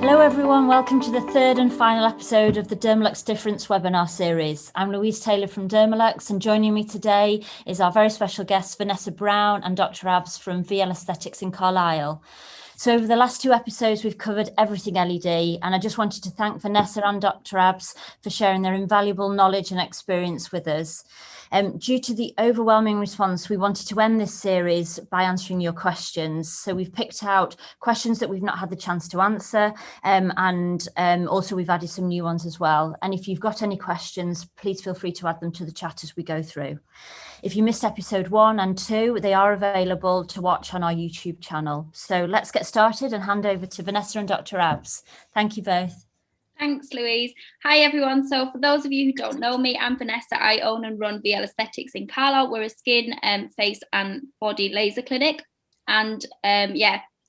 Hello everyone, welcome to the third and final episode of the Dermalux Difference webinar series. I'm Louise Taylor from Dermalux, and joining me today is our very special guests Vanessa Brown and Dr Abs from VL Aesthetics in Carlisle. So over the last two episodes, we've covered everything LED, and I just wanted to thank Vanessa and Dr Abs for sharing their invaluable knowledge and experience with us. Due to the overwhelming response, we wanted to end this series by answering your questions. So we've picked out questions that we've not had the chance to answer, and also we've added some new ones as well. And if you've got any questions, please feel free to add them to the chat as we go through. If you missed episode 1 and 2, they are available to watch on our YouTube channel. So let's get started and hand over to Vanessa and Dr Abs. Thank you both. Thanks, Louise. Hi, everyone. So for those of you who don't know me, I'm Vanessa. I own and run VL Aesthetics in Carlisle. We're a skin, face and body laser clinic. And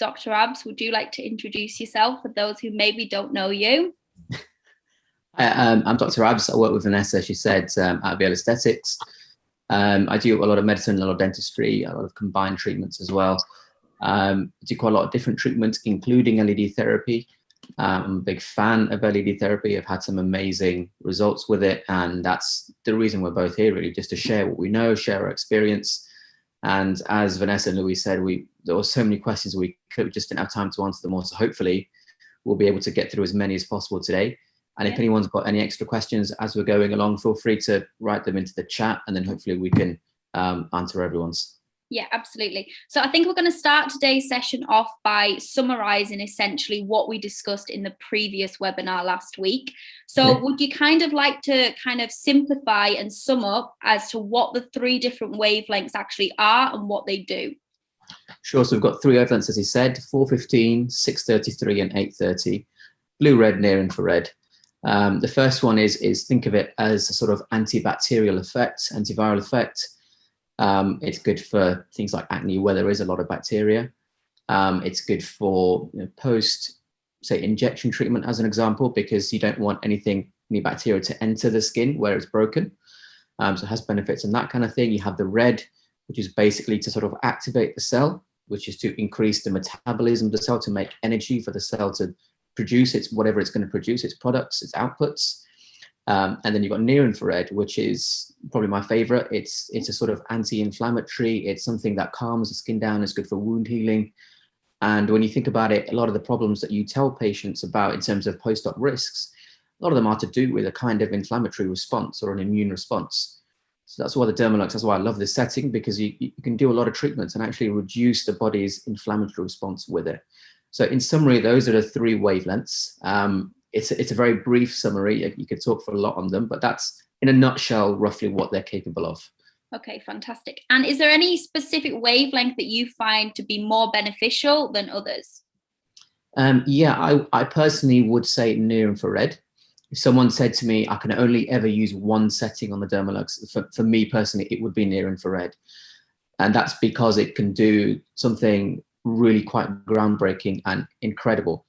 Dr Abs, would you like to introduce yourself for those who maybe don't know you? I'm Dr Abs. I work with Vanessa, she said, at VL Aesthetics. I do a lot of medicine, a lot of dentistry, a lot of combined treatments as well. I do quite a lot of different treatments, including LED therapy. I'm a big fan of LED therapy. I've had some amazing results with it, and that's the reason we're both here, really, just to share what we know, share our experience. And as Vanessa and Louise said, there were so many questions we just didn't have time to answer them all. So hopefully we'll be able to get through as many as possible today. And if anyone's got any extra questions as we're going along, feel free to write them into the chat, and then hopefully we can answer everyone's. Yeah, absolutely. So I think we're going to start today's session off by summarizing essentially what we discussed in the previous webinar last week. So would you kind of like to simplify and sum up as to what the 3 different wavelengths actually are and what they do? Sure. So we've got 3 wavelengths, as you said, 415, 633 and 830, blue, red, near infrared. The first one is think of it as a sort of antibacterial effect, antiviral effect. It's good for things like acne where there is a lot of bacteria. It's good for post, say, injection treatment as an example, because you don't want any bacteria to enter the skin where it's broken. So it has benefits in that kind of thing. You have the red, which is basically to sort of activate the cell, which is to increase the metabolism of the cell, to make energy for the cell to produce whatever it's going to produce, its products, its outputs. And then you've got near infrared, which is probably my favorite. It's a sort of anti-inflammatory. It's something that calms the skin down. It's good for wound healing. And when you think about it, a lot of the problems that you tell patients about in terms of post-op risks, a lot of them are to do with a kind of inflammatory response or an immune response. So that's why the Dermalux, that's why I love this setting, because you can do a lot of treatments and actually reduce the body's inflammatory response with it. So in summary, those are the 3 wavelengths. It's a very brief summary. You could talk for a lot on them, but that's in a nutshell roughly what they're capable of. Okay, fantastic. And is there any specific wavelength that you find to be more beneficial than others? I personally would say near infrared. If someone said to me, I can only ever use one setting on the Dermalux, for me personally, it would be near infrared. And that's because it can do something really quite groundbreaking and incredible.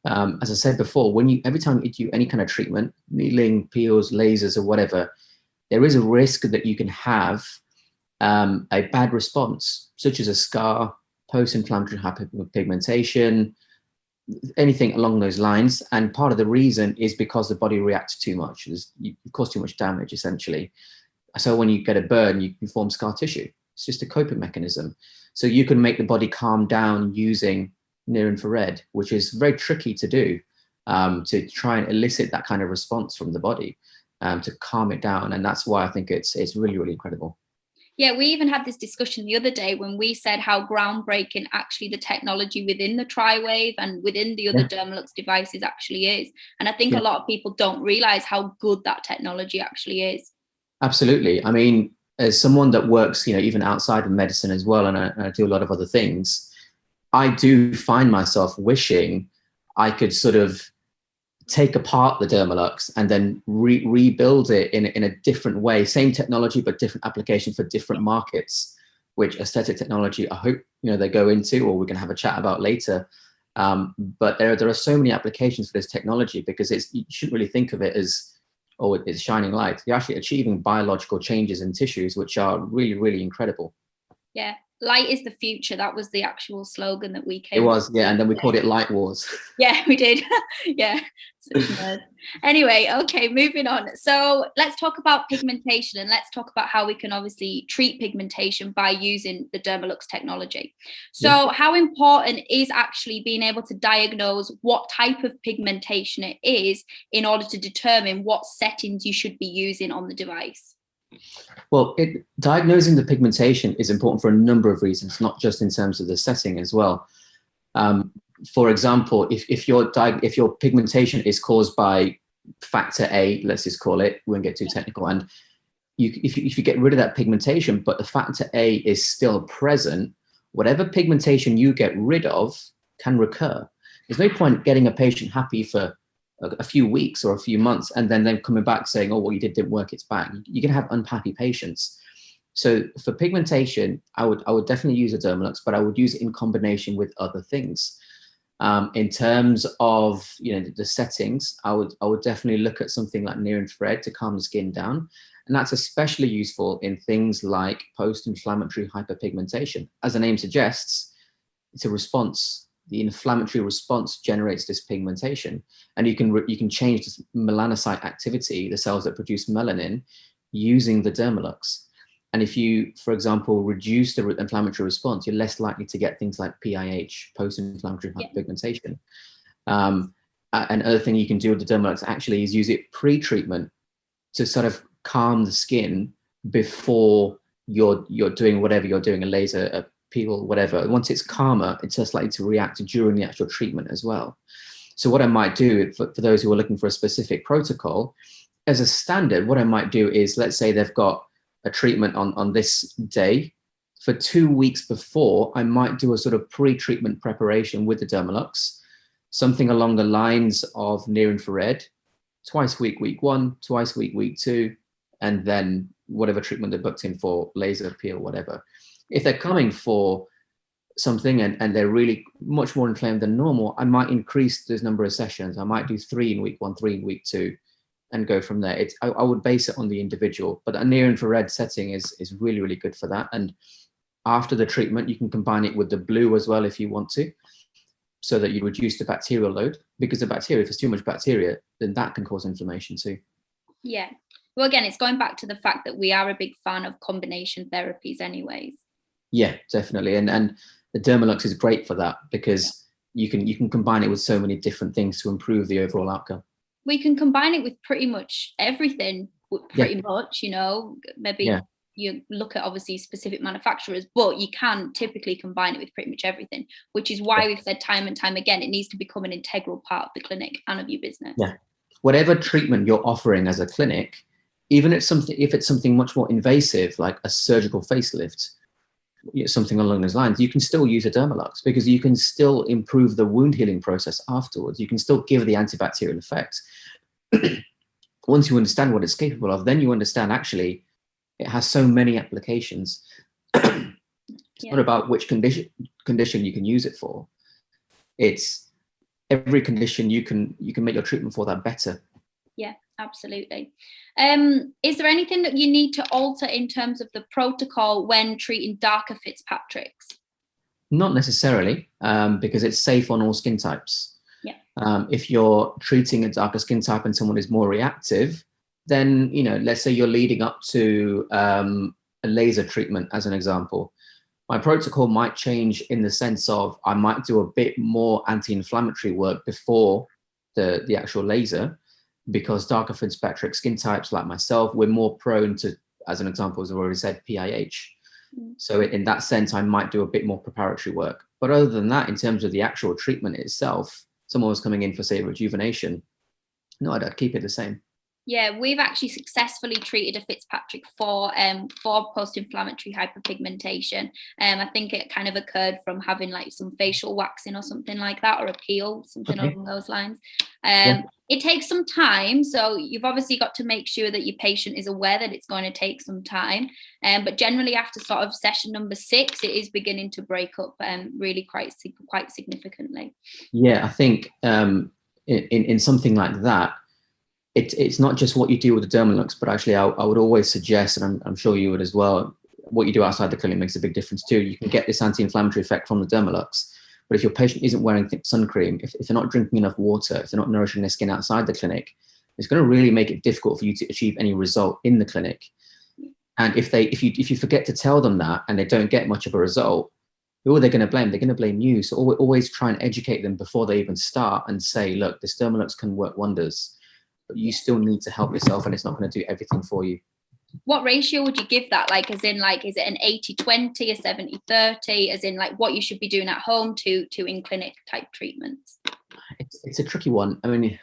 As I said before, every time you do any kind of treatment, needling, peels, lasers, or whatever, there is a risk that you can have a bad response, such as a scar, post-inflammatory hyperpigmentation, anything along those lines. And part of the reason is because the body reacts too much. You cause too much damage, essentially. So when you get a burn, you form scar tissue. It's just a coping mechanism. So you can make the body calm down using near infrared, which is very tricky to do, to try and elicit that kind of response from the body, to calm it down. And that's why I think it's really, really incredible. Yeah, we even had this discussion the other day when we said how groundbreaking actually the technology within the TriWave and within the other Dermalux devices actually is. And I think a lot of people don't realize how good that technology actually is. Absolutely. I mean, as someone that works, even outside of medicine as well, and I do a lot of other things, I do find myself wishing I could sort of take apart the Dermalux and then rebuild it in a different way. Same technology, but different application for different markets, which aesthetic technology, I hope, they go into, or we can have a chat about later. But there are so many applications for this technology, because you shouldn't really think of it as, oh, it's shining light. You're actually achieving biological changes in tissues, which are really, really incredible. Yeah. Light is the future. That was the actual slogan that we came. It was, yeah, and then we called it Light Wars. Yeah, we did. Yeah. Anyway, okay, moving on. So let's talk about pigmentation, and let's talk about how we can obviously treat pigmentation by using the Dermalux technology. So how important is actually being able to diagnose what type of pigmentation it is in order to determine what settings you should be using on the device? Well, diagnosing the pigmentation is important for a number of reasons, not just in terms of the setting as well. For example, if your pigmentation is caused by factor A, let's just call it, we won't get too technical, and if you get rid of that pigmentation, but the factor A is still present, whatever pigmentation you get rid of can recur. There's no point getting a patient happy for a few weeks or a few months and then them coming back saying, oh, what you didn't work, it's back. You're going to have unhappy patients. So for pigmentation, I would definitely use a Dermalux, but I would use it in combination with other things. In terms of the settings, I would definitely look at something like near infrared to calm the skin down. And that's especially useful in things like post-inflammatory hyperpigmentation. As the name suggests, it's a response. The inflammatory response generates this pigmentation, and you can change this melanocyte activity, the cells that produce melanin, using the Dermalux. And if you, for example, reduce the inflammatory response, you're less likely to get things like PIH, post-inflammatory hyperpigmentation. Another thing you can do with the Dermalux actually is use it pre-treatment to sort of calm the skin before you're doing whatever you're doing, a laser, a peel, whatever. Once it's calmer, it's less likely to react during the actual treatment as well. So what I might do for those who are looking for a specific protocol, as a standard, what I might do is, let's say they've got a treatment on this day. For 2 weeks before, I might do a sort of pre-treatment preparation with the Dermalux, something along the lines of near infrared, twice a week, week 1, twice a week, week 2, and then whatever treatment they're booked in for, laser, peel, whatever. If they're coming for something and they're really much more inflamed than normal, I might increase this number of sessions. I might do 3 in week 1, 3 in week 2, and go from there. I would base it on the individual, but a near infrared setting is really, really good for that. And after the treatment, you can combine it with the blue as well if you want to, so that you reduce the bacterial load, because the bacteria, if there's too much bacteria, then that can cause inflammation too. Yeah. Well, again, it's going back to the fact that we are a big fan of combination therapies anyways. Yeah, definitely. And the Dermalux is great for that, because you can combine it with so many different things to improve the overall outcome. We can combine it with pretty much everything, much, maybe you look at obviously specific manufacturers, but you can typically combine it with pretty much everything, which is why we've said time and time again, it needs to become an integral part of the clinic and of your business. Yeah. Whatever treatment you're offering as a clinic, even if it's something much more invasive, like a surgical facelift, something along those lines, you can still use a Dermalux, because you can still improve the wound healing process afterwards. You can still give the antibacterial effects. Once you understand what it's capable of, then you understand actually it has so many applications. It's not about which condition you can use it for. It's every condition you can make your treatment for that better. Yeah, absolutely. Is there anything that you need to alter in terms of the protocol when treating darker Fitzpatricks? Not necessarily, because it's safe on all skin types. Yeah. If you're treating a darker skin type and someone is more reactive, then, let's say you're leading up to a laser treatment, as an example. My protocol might change in the sense of I might do a bit more anti-inflammatory work before the actual laser, because darker Fitzpatrick skin types like myself, we're more prone to, as an example, as I've already said, PIH. So in that sense, I might do a bit more preparatory work. But other than that, in terms of the actual treatment itself, someone was coming in for, say, rejuvenation, no, I'd keep it the same. Yeah, we've actually successfully treated a Fitzpatrick for post-inflammatory hyperpigmentation. I think it kind of occurred from having like some facial waxing or something like that, or a peel, something along those lines. It takes some time, so you've obviously got to make sure that your patient is aware that it's going to take some time. But generally, after sort of session number 6, it is beginning to break up really quite significantly. Yeah, I think in something like that, it's not just what you do with the Dermalux, but actually I would always suggest, and I'm sure you would as well, what you do outside the clinic makes a big difference too. You can get this anti-inflammatory effect from the Dermalux, but if your patient isn't wearing sun cream, if they're not drinking enough water, if they're not nourishing their skin outside the clinic, it's going to really make it difficult for you to achieve any result in the clinic. And if you forget to tell them that and they don't get much of a result, who are they going to blame? They're going to blame you. So always try and educate them before they even start and say, look, this Dermalux can work wonders, but you still need to help yourself, and it's not going to do everything for you. What ratio would you give that? Like, as in, like, is it an 80-20, a 70-30, as in like what you should be doing at home to in-clinic type treatments? It's a tricky one. I mean,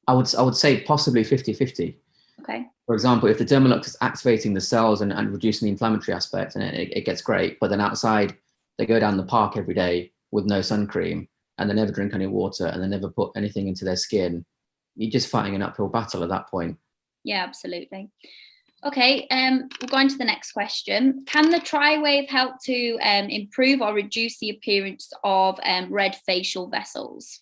I would say possibly 50-50. Okay. For example, if the Dermalux is activating the cells and reducing the inflammatory aspect, and it gets great, but then outside they go down the park every day with no sun cream, and they never drink any water, and they never put anything into their skin, you're just fighting an uphill battle at that point. Yeah, absolutely. Okay, we'll go on to the next question. Can the TriWave help to improve or reduce the appearance of red facial vessels?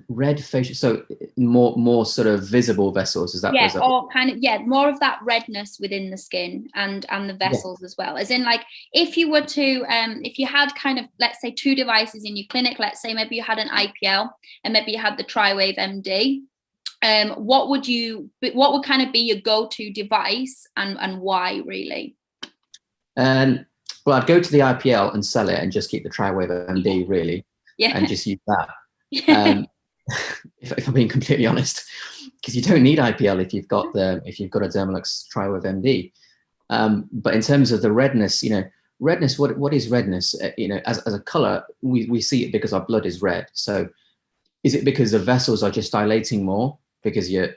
Red facial, so more sort of visible vessels, is that? Yeah, or kind of, yeah, more of that redness within the skin and the vessels as well. As in, like, if you were to, if you had kind of, let's say, 2 devices in your clinic, let's say maybe you had an IPL and maybe you had the TriWave MD, what would kind of be your go-to device and why, really? Well, I'd go to the IPL and sell it and just keep the TriWave MD, really, and just use that. If I'm being completely honest, because you don't need IPL if you've got a Dermalux TriWave MD. But in terms of the redness, redness, what is redness? As a color, we see it because our blood is red. So is it because the vessels are just dilating more because you're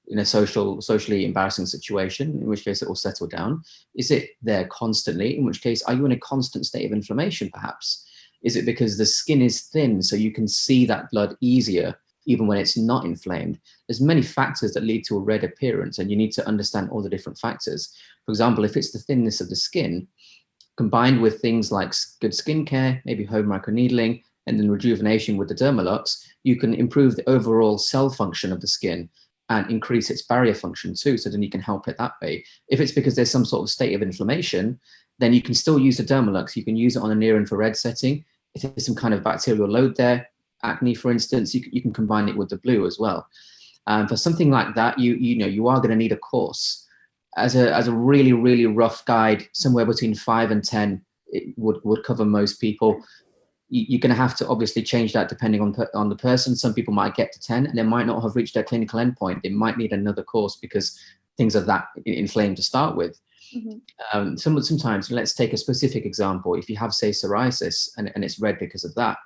in a socially embarrassing situation, in which case it will settle down? Is it there constantly, in which case are you in a constant state of inflammation perhaps? Is it because the skin is thin so you can see that blood easier even when it's not inflamed? There's many factors that lead to a red appearance, and you need to understand all the different factors. For example, if it's the thinness of the skin combined with things like good skincare, maybe home microneedling, and then rejuvenation with the Dermalux, you can improve the overall cell function of the skin and increase its barrier function too, so then you can help it that way. If it's because there's some sort of state of inflammation, then you can still use the Dermalux. You can use it on a near infrared setting. If there's some kind of bacterial load there, acne, for instance, you can combine it with the blue as well. For something like that, you are going to need a course. As a really, really rough guide, somewhere between 5 and 10, it would cover most people. You're going to have to obviously change that depending on the person. Some people might get to 10 and they might not have reached their clinical endpoint. They might need another course because things are that inflamed to start with. Mm-hmm. Sometimes, let's take a specific example. If you have, say, psoriasis and it's red because of that,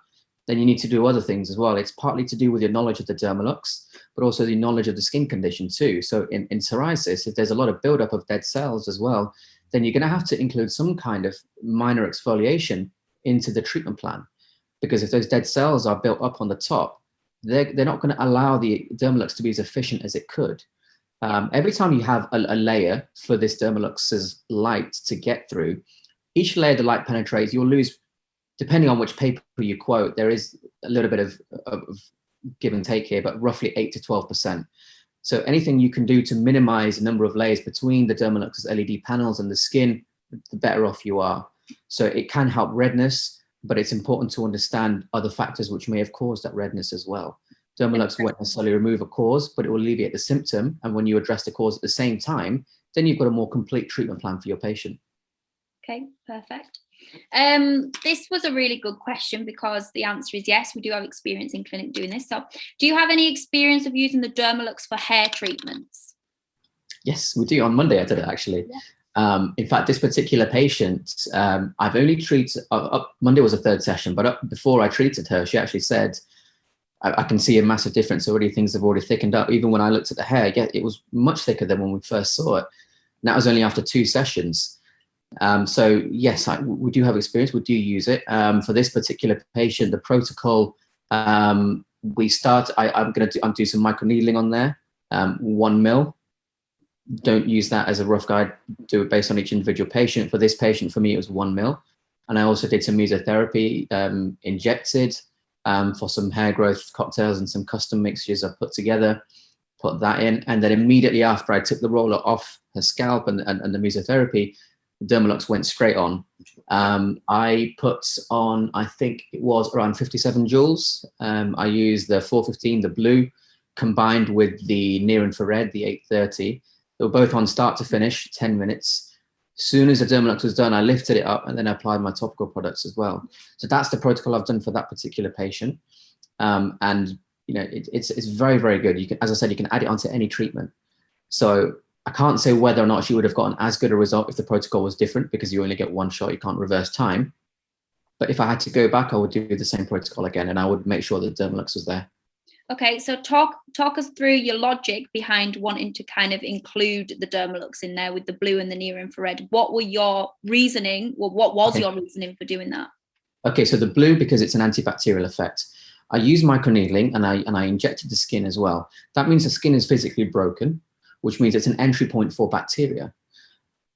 then you need to do other things as well. It's partly to do with your knowledge of the Dermalux, but also the knowledge of the skin condition too. So in psoriasis, if there's a lot of buildup of dead cells as well, then you're going to have to include some kind of minor exfoliation into the treatment plan. Because if those dead cells are built up on the top, they're not going to allow the Dermalux to be as efficient as it could. Every time you have a layer for this Dermalux's light to get through, each layer the light penetrates, you'll lose, depending on which paper you quote, there is a little bit of give and take here, but roughly 8 to 12%. So anything you can do to minimize the number of layers between the Dermalux's LED panels and the skin, the better off you are. So it can help redness, but it's important to understand other factors which may have caused that redness as well. Dermalux won't necessarily remove a cause, but it will alleviate the symptom. And when you address the cause at the same time, then you've got a more complete treatment plan for your patient. Okay, perfect. This was a really good question because the answer is yes, we do have experience in clinic doing this. So do you have any experience of using the Dermalux for hair treatments? Yes, we do. On Monday I did it actually. Yeah. In fact, this particular patient, I've only treated, Monday was a third session, but before I treated her, she actually said, I can see a massive difference already. Things have already thickened up. Even when I looked at the hair, yeah, it was much thicker than when we first saw it. And that was only after 2 sessions. So yes, we do have experience. We do use it. For this particular patient, the protocol, we start, I'm do some microneedling on there, 1 mil. Don't use that as a rough guide. Do it based on each individual patient. For this patient, for me, it was 1 mil. And I also did some mesotherapy, injected, for some hair growth cocktails and some custom mixtures I put together. put that in. And then immediately after I took the roller off her scalp and the mesotherapy, the Dermalux went straight on. I put on, I think it was around 57 joules. I used the 415, the blue, combined with the near infrared, the 830. They were both on start to finish, 10 minutes. As soon as the Dermalux was done, I lifted it up and then I applied my topical products as well. So that's the protocol I've done for that particular patient. And you know, it's very, very good. You can, as I said, you can add it onto any treatment. So I can't say whether or not she would have gotten as good a result if the protocol was different, because you only get one shot, you can't reverse time. But if I had to go back, I would do the same protocol again, and I would make sure that Dermalux was there. Okay, so talk us through your logic behind wanting to kind of include the Dermalux in there with the blue and the near infrared. What were your reasoning? Well, what was your reasoning for doing that? Okay, so the blue, because it's an antibacterial effect. I use microneedling and I injected the skin as well. That means the skin is physically broken, which means it's an entry point for bacteria.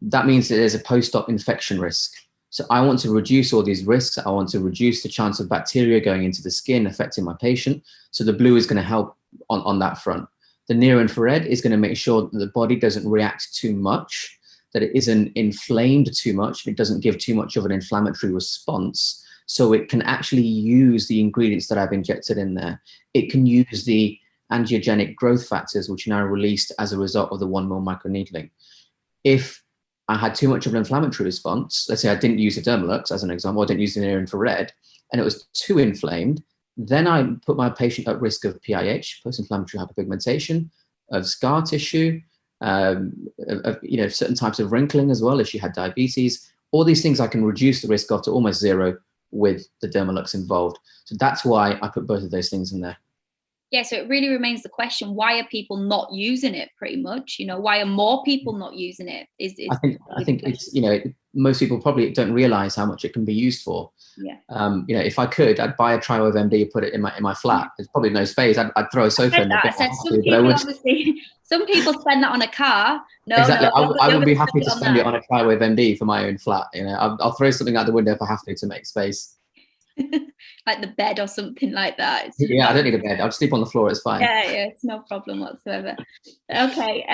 That means that there's a post-op infection risk. So I want to reduce all these risks. I want to reduce the chance of bacteria going into the skin, affecting my patient. So the blue is going to help on that front. The near infrared is going to make sure that the body doesn't react too much, that it isn't inflamed too much, it doesn't give too much of an inflammatory response. So it can actually use the ingredients that I've injected in there. It can use the angiogenic growth factors, which are now released as a result of the 1 mil microneedling. If I had too much of an inflammatory response, let's say I didn't use the Dermalux as an example, I didn't use the near infrared, and it was too inflamed, then I put my patient at risk of PIH, post-inflammatory hyperpigmentation, of scar tissue, of certain types of wrinkling as well if she had diabetes. All these things I can reduce the risk of to almost zero with the Dermalux involved. So that's why I put both of those things in there. Yeah, so it really remains the question, why are people not using it pretty much? You know, why are more people not using it? I think it's, most people probably don't realize how much it can be used for. Yeah. If I could, I'd buy a TriWave MD, put it in my flat. There's probably no space. I'd throw a sofa in there. Some people spend that on a car. No, exactly. No, I would be happy to spend it on a TriWave MD for my own flat. I'll throw something out the window if I have to make space. Like the bed or something like that. Yeah, I don't need a bed. I'll sleep on the floor. It's fine. Yeah, it's no problem whatsoever. Okay.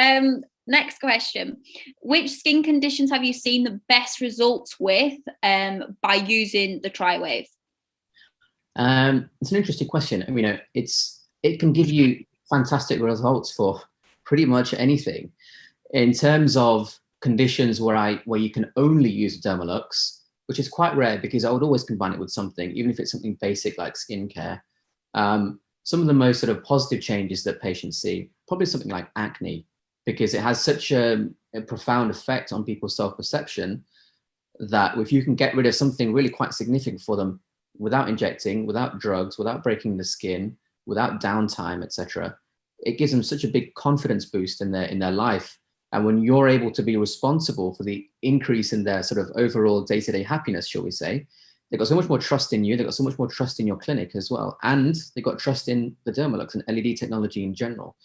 Next question. Which skin conditions have you seen the best results with by using the TriWave? It's an interesting question. I mean, it can give you fantastic results for pretty much anything. In terms of conditions where you can only use Dermalux, which is quite rare because I would always combine it with something, even if it's something basic like skincare. Some of the most sort of positive changes that patients see, probably something like acne, because it has such a profound effect on people's self-perception that if you can get rid of something really quite significant for them without injecting, without drugs, without breaking the skin, without downtime, etc., it gives them such a big confidence boost in their life. And when you're able to be responsible for the increase in their sort of overall day-to-day happiness, shall we say, they've got so much more trust in you, they've got so much more trust in your clinic as well, and they've got trust in the Dermalux and LED technology in general.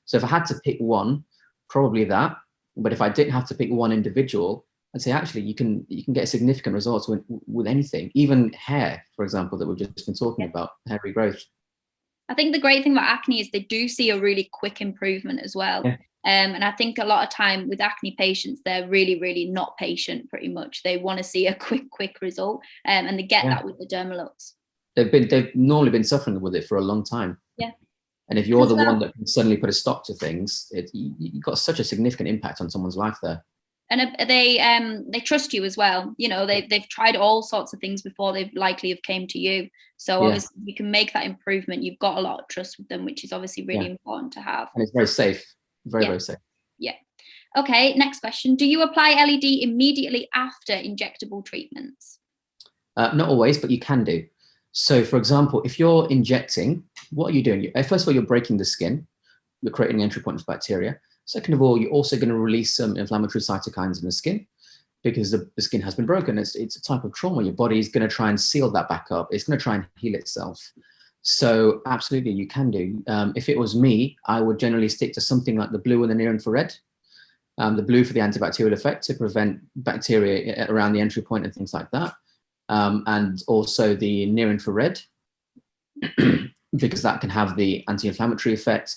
So if I had to pick one, probably that. But if I didn't have to pick one individual, I'd say actually you can get significant results with anything, even hair, for example, that we've just been talking about, hair regrowth. I think the great thing about acne is they do see a really quick improvement as well. Yeah. And I think a lot of time with acne patients, they're really, really not patient pretty much. They want to see a quick result, and they get that with the Dermalux. They've normally been suffering with it for a long time. Yeah. And if you're the one that can suddenly put a stop to things, you've got such a significant impact on someone's life there. And they trust you as well. They've tried all sorts of things before they've likely have came to you. So obviously you can make that improvement. You've got a lot of trust with them, which is obviously really important to have. And it's very safe. Very safe. Yeah. Okay, next question. Do you apply LED immediately after injectable treatments? Not always, but you can do. So for example, if you're injecting, what are you doing? First of all, you're breaking the skin. You're creating an entry point for bacteria. Second of all, you're also going to release some inflammatory cytokines in the skin because the skin has been broken. It's a type of trauma. Your body is going to try and seal that back up. It's going to try and heal itself. So absolutely, you can do. If it was me, I would generally stick to something like the blue and the near infrared. The blue for the antibacterial effect to prevent bacteria around the entry point and things like that. And also the near infrared because that can have the anti-inflammatory effect.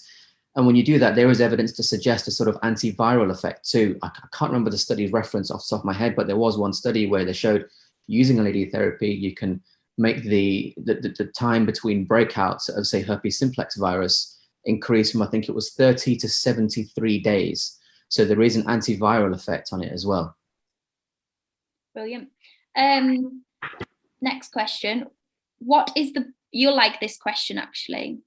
And when you do that, there is evidence to suggest a sort of antiviral effect too. I can't remember the study reference off the top of my head, but there was one study where they showed using LED therapy, you can make the time between breakouts of, say, herpes simplex virus increase from, I think it was 30 to 73 days. So there is an antiviral effect on it as well. Brilliant. Next question. You'll like this question actually.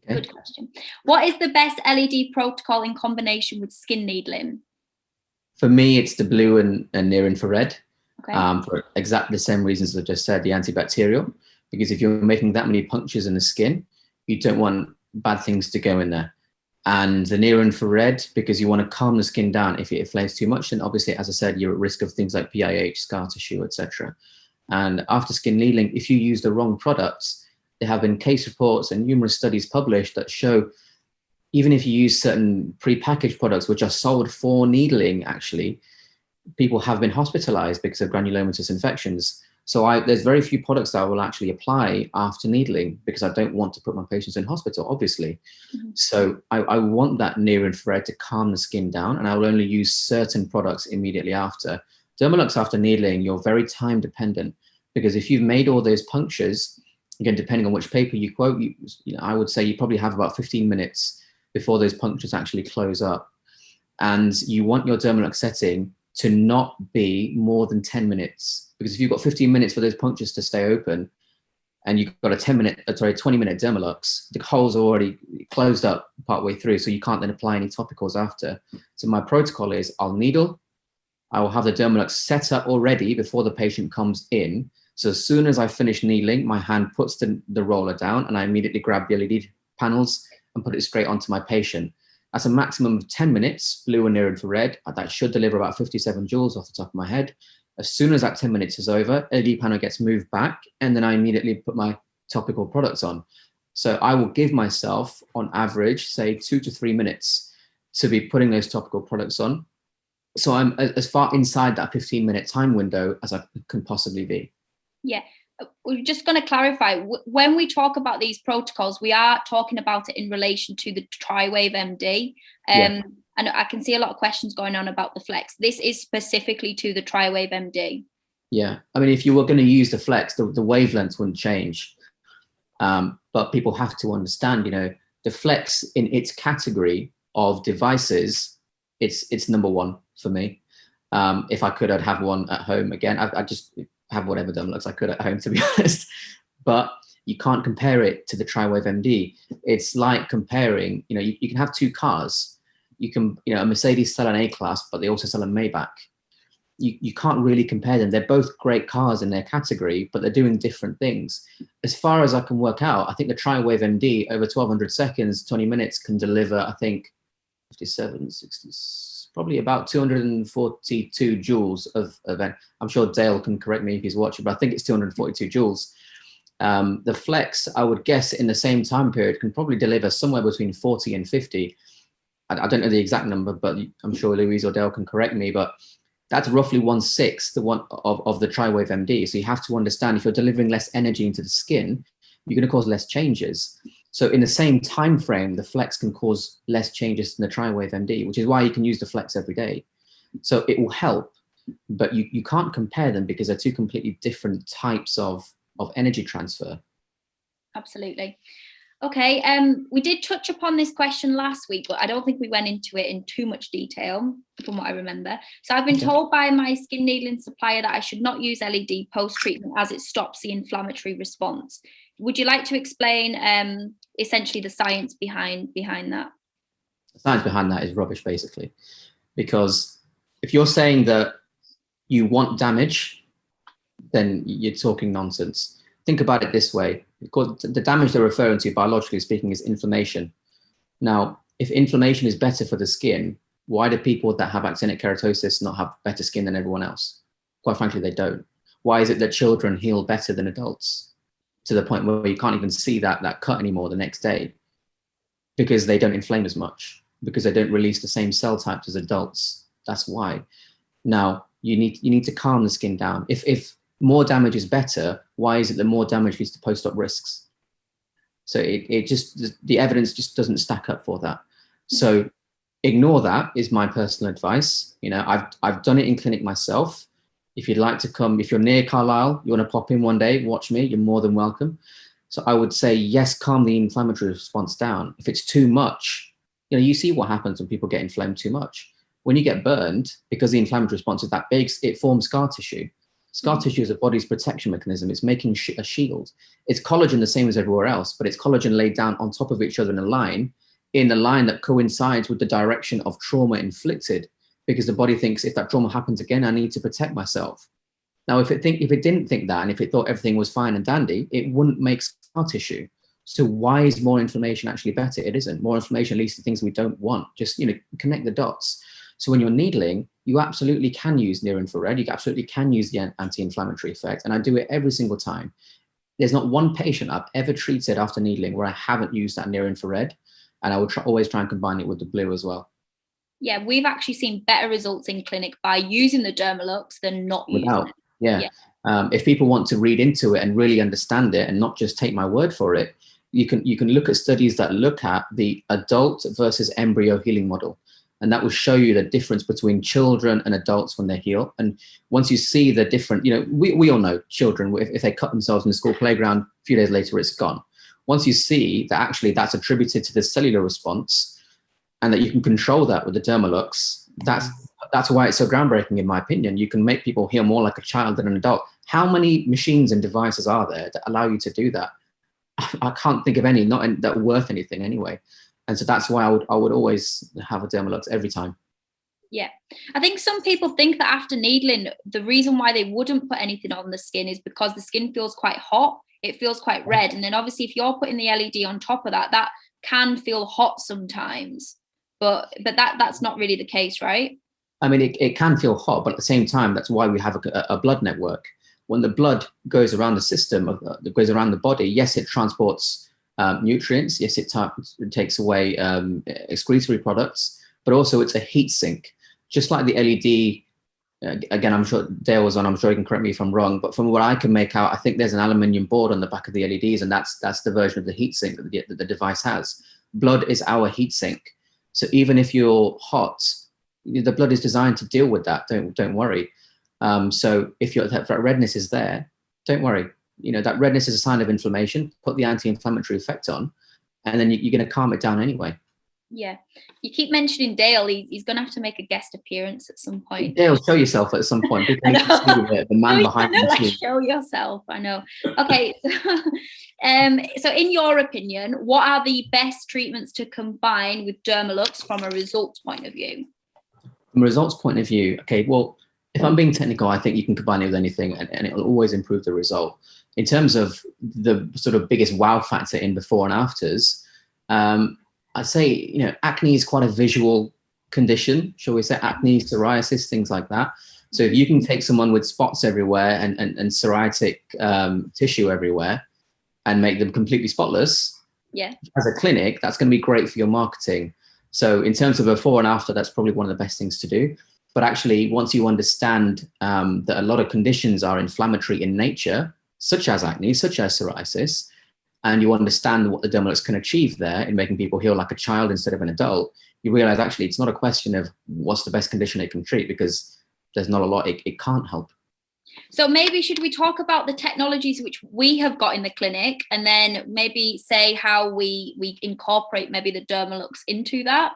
Okay. Good question. What is the best LED protocol in combination with skin needling? For me, it's the blue and near infrared. Okay. For exactly the same reasons I just said, the antibacterial, because if you're making that many punctures in the skin, you don't want bad things to go in there. And the near infrared, because you want to calm the skin down. If it inflames too much, then obviously, as I said, you're at risk of things like PIH, scar tissue, etc. And after skin needling, if you use the wrong products, there have been case reports and numerous studies published that show even if you use certain pre-packaged products which are sold for needling, actually, people have been hospitalized because of granulomatous infections. So there's very few products that I will actually apply after needling because I don't want to put my patients in hospital, obviously. Mm-hmm. So I want that near infrared to calm the skin down, and I will only use certain products immediately after. Dermalux after needling, you're very time dependent, because if you've made all those punctures, again, depending on which paper you quote, I would say you probably have about 15 minutes before those punctures actually close up. And you want your Dermalux setting to not be more than 10 minutes. Because if you've got 15 minutes for those punctures to stay open, and you've got a 20-minute Dermalux, the hole's already closed up partway through, so you can't then apply any topicals after. So my protocol is I'll needle, I will have the Dermalux set up already before the patient comes in. So as soon as I finish needling, my hand puts the roller down and I immediately grab the LED panels and put it straight onto my patient. That's a maximum of 10 minutes, blue and near infrared. That should deliver about 57 joules off the top of my head. As soon as that 10 minutes is over, LED panel gets moved back, and then I immediately put my topical products on. So I will give myself, on average, say 2 to 3 minutes to be putting those topical products on. So I'm as far inside that 15-minute time window as I can possibly be. Yeah, we're just going to clarify, when we talk about these protocols, we are talking about it in relation to the TriWave MD. And I can see a lot of questions going on about the Flex. This is specifically to the TriWave MD. Yeah, I mean, if you were going to use the Flex, the wavelengths wouldn't change. But people have to understand, the Flex in its category of devices, it's number one for me. If I could, I'd have one at home again. I just have whatever Dermalux I could at home, to be honest. But you can't compare it to the TriWave MD. It's like comparing, you can have two cars. You can, a Mercedes sell an A-Class, but they also sell a Maybach. You can't really compare them. They're both great cars in their category, but they're doing different things. As far as I can work out, I think the TriWave MD over 1200 seconds, 20 minutes can deliver, I think, 57, 60, probably about 242 joules of event. I'm sure Dale can correct me if he's watching, but I think it's 242 joules. The Flex, I would guess in the same time period, can probably deliver somewhere between 40 and 50. I don't know the exact number, but I'm sure Louise or Dale can correct me, but that's roughly 1/6 of the TriWave MD. So you have to understand, if you're delivering less energy into the skin, you're going to cause less changes. So in the same time frame, the Flex can cause less changes than the TriWave MD, which is why you can use the Flex every day. So it will help, but you can't compare them because they're two completely different types of energy transfer. Absolutely. Okay, we did touch upon this question last week, but I don't think we went into it in too much detail from what I remember. So I've been told by my skin needling supplier that I should not use LED post-treatment as it stops the inflammatory response. Would you like to explain essentially the science behind that? The science behind that is rubbish, basically, because if you're saying that you want damage, then you're talking nonsense. Think about it this way, because the damage they're referring to, biologically speaking, is inflammation. Now, if inflammation is better for the skin, why do people that have actinic keratosis not have better skin than everyone else? Quite frankly, they don't. Why is it that children heal better than adults, to the point where you can't even see that cut anymore the next day? Because they don't inflame as much, because they don't release the same cell types as adults. That's why. Now, you need to calm the skin down. If more damage is better, why is it that more damage leads to post-op risks? So the evidence just doesn't stack up for that. So ignore that is my personal advice. You know, I've done it in clinic myself. If you'd like to come, if you're near Carlisle, you want to pop in one day, watch me, you're more than welcome. So I would say, yes, calm the inflammatory response down. If it's too much, you know, you see what happens when people get inflamed too much. When you get burned, because the inflammatory response is that big, it forms scar tissue. Scar tissue is a body's protection mechanism. It's making a shield. It's collagen the same as everywhere else, but it's collagen laid down on top of each other in a line that coincides with the direction of trauma inflicted, because the body thinks if that trauma happens again, I need to protect myself. Now, if it didn't think that, and if it thought everything was fine and dandy, it wouldn't make scar tissue. So why is more inflammation actually better? It isn't. More inflammation leads to things we don't want. Just, you know, connect the dots. So when you're needling, you absolutely can use near infrared. You absolutely can use the anti-inflammatory effect. And I do it every single time. There's not one patient I've ever treated after needling where I haven't used that near infrared. And I would always try and combine it with the blue as well. Yeah, we've actually seen better results in clinic by using the Dermalux than not using it. Yeah. If people want to read into it and really understand it and not just take my word for it, you can look at studies that look at the adult versus embryo healing model. And that will show you the difference between children and adults when they heal. And once you see the different, you know, we all know children, if they cut themselves in the school playground, a few days later, it's gone. Once you see that actually that's attributed to the cellular response and that you can control that with the Dermalux, that's why it's so groundbreaking, in my opinion. You can make people heal more like a child than an adult. How many machines and devices are there that allow you to do that? I can't think of any, not that are worth anything anyway. And so that's why I would always have a Dermalux every time. Yeah, I think some people think that after needling, the reason why they wouldn't put anything on the skin is because the skin feels quite hot. It feels quite red. And then obviously if you're putting the LED on top of that, that can feel hot sometimes. But that's not really the case, right? I mean, it can feel hot, but at the same time, that's why we have a blood network. When the blood goes around the system, goes around the body, yes, it transports nutrients. Yes, it takes away excretory products, but also it's a heat sink. Just like the LED, again, I'm sure Dale was on, I'm sure he can correct me if I'm wrong, but from what I can make out, I think there's an aluminium board on the back of the LEDs, and that's the version of the heat sink that the device has. Blood is our heat sink. So even if you're hot, the blood is designed to deal with that. Don't worry. So if that redness is there, don't worry. You know, that redness is a sign of inflammation. Put the anti-inflammatory effect on, and then you're going to calm it down anyway. Yeah. You keep mentioning Dale. He's going to have to make a guest appearance at some point. Dale, show yourself at some point. People need to see the man behind the like, machine. show yourself. I know. Okay. So in your opinion, what are the best treatments to combine with Dermalux from a results point of view? From a results point of view, okay, well, if I'm being technical, I think you can combine it with anything and it will always improve the result. In terms of the sort of biggest wow factor in before and afters, I'd say, you know, acne is quite a visual condition, shall we say, acne, psoriasis, things like that. So if you can take someone with spots everywhere and psoriatic tissue everywhere and make them completely spotless, yeah, as a clinic, that's going to be great for your marketing. So in terms of before and after, that's probably one of the best things to do. But actually, once you understand that a lot of conditions are inflammatory in nature, such as acne, such as psoriasis, and you understand what the Dermalux can achieve there in making people heal like a child instead of an adult, you realize actually it's not a question of what's the best condition it can treat, because there's not a lot it can't help. So maybe should we talk about the technologies which we have got in the clinic, and then maybe say how we incorporate maybe the Dermalux into that?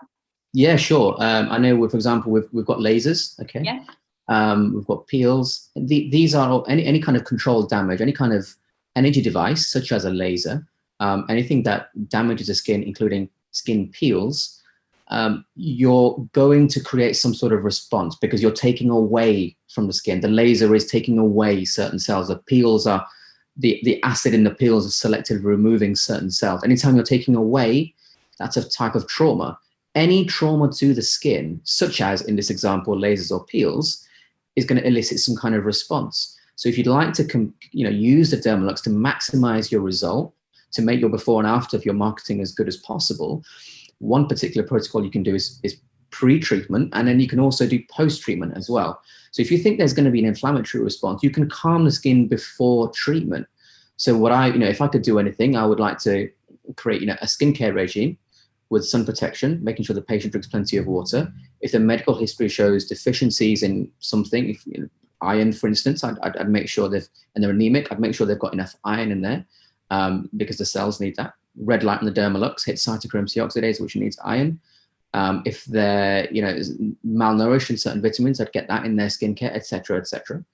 Yeah, sure. I know, for example, we've got lasers. Okay. Yeah. We've got peels. These are any kind of controlled damage, any kind of energy device, such as a laser, anything that damages the skin, including skin peels. You're going to create some sort of response because you're taking away from the skin. The laser is taking away certain cells. The peels are, the acid in the peels is selectively removing certain cells. Anytime you're taking away, that's a type of trauma. Any trauma to the skin, such as in this example, lasers or peels, is going to elicit some kind of response. So if you'd like to use the Dermalux to maximize your result, to make your before and after of your marketing as good as possible, one particular protocol you can do is pre-treatment, and then you can also do post-treatment as well. So if you think there's going to be an inflammatory response, you can calm the skin before treatment. So what if I could do anything, I would like to create, a skincare regime with sun protection, making sure the patient drinks plenty of water. If the medical history shows deficiencies in something, if iron, for instance, I'd make sure and they're anemic, I'd make sure they've got enough iron in there, because the cells need that. Red light on the Dermalux hits cytochrome C oxidase, which needs iron. If they're, malnourished in certain vitamins, I'd get that in their skincare, etc., etc.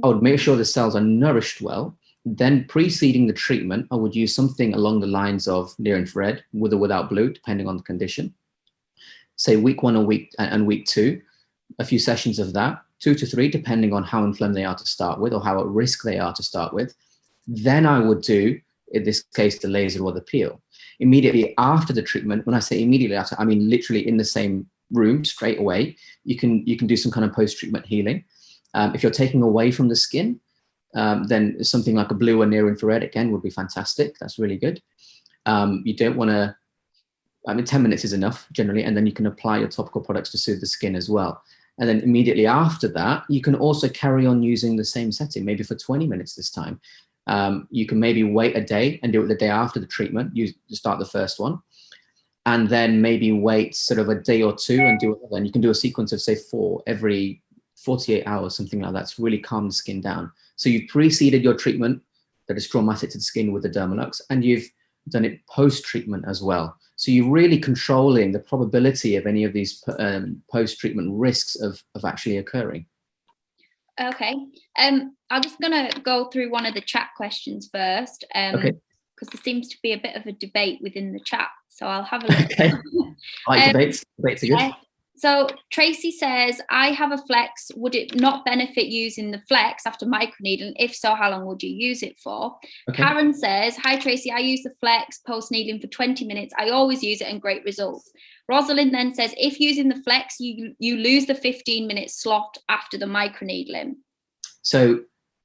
I would make sure the cells are nourished well. Then preceding the treatment, I would use something along the lines of near infrared, with or without blue, depending on the condition. Say week 1 and week 2, a few sessions of that, 2 to 3, depending on how inflamed they are to start with or how at risk they are to start with. Then I would do, in this case, the laser or the peel. Immediately after the treatment, when I say immediately after, I mean literally in the same room straight away, you can do some kind of post-treatment healing. If you're taking away from the skin, then something like a blue or near infrared, again, would be fantastic. That's really good. You don't want to, 10 minutes is enough generally, and then you can apply your topical products to soothe the skin as well. And then immediately after that, you can also carry on using the same setting, maybe for 20 minutes this time. You can maybe wait a day and do it the day after the treatment. You start the first one, and then maybe wait sort of a day or two and do it. Then you can do a sequence of, say, 4 every 48 hours, something like that, to really calm the skin down. So you've preceded your treatment that is traumatic to the skin with the Dermalux, and you've done it post-treatment as well. So you're really controlling the probability of any of these post-treatment risks of actually occurring. Okay. I'm just going to go through one of the chat questions first, because there seems to be a bit of a debate within the chat. So I'll have a look. Okay. I like debates. Debates are good. So Tracy says, I have a flex. Would it not benefit using the flex after microneedling? If so, how long would you use it for? Okay. Karen says, hi Tracy, I use the flex post-needling for 20 minutes. I always use it and great results. Rosalind then says, if using the flex, you lose the 15-minute slot after the microneedling. So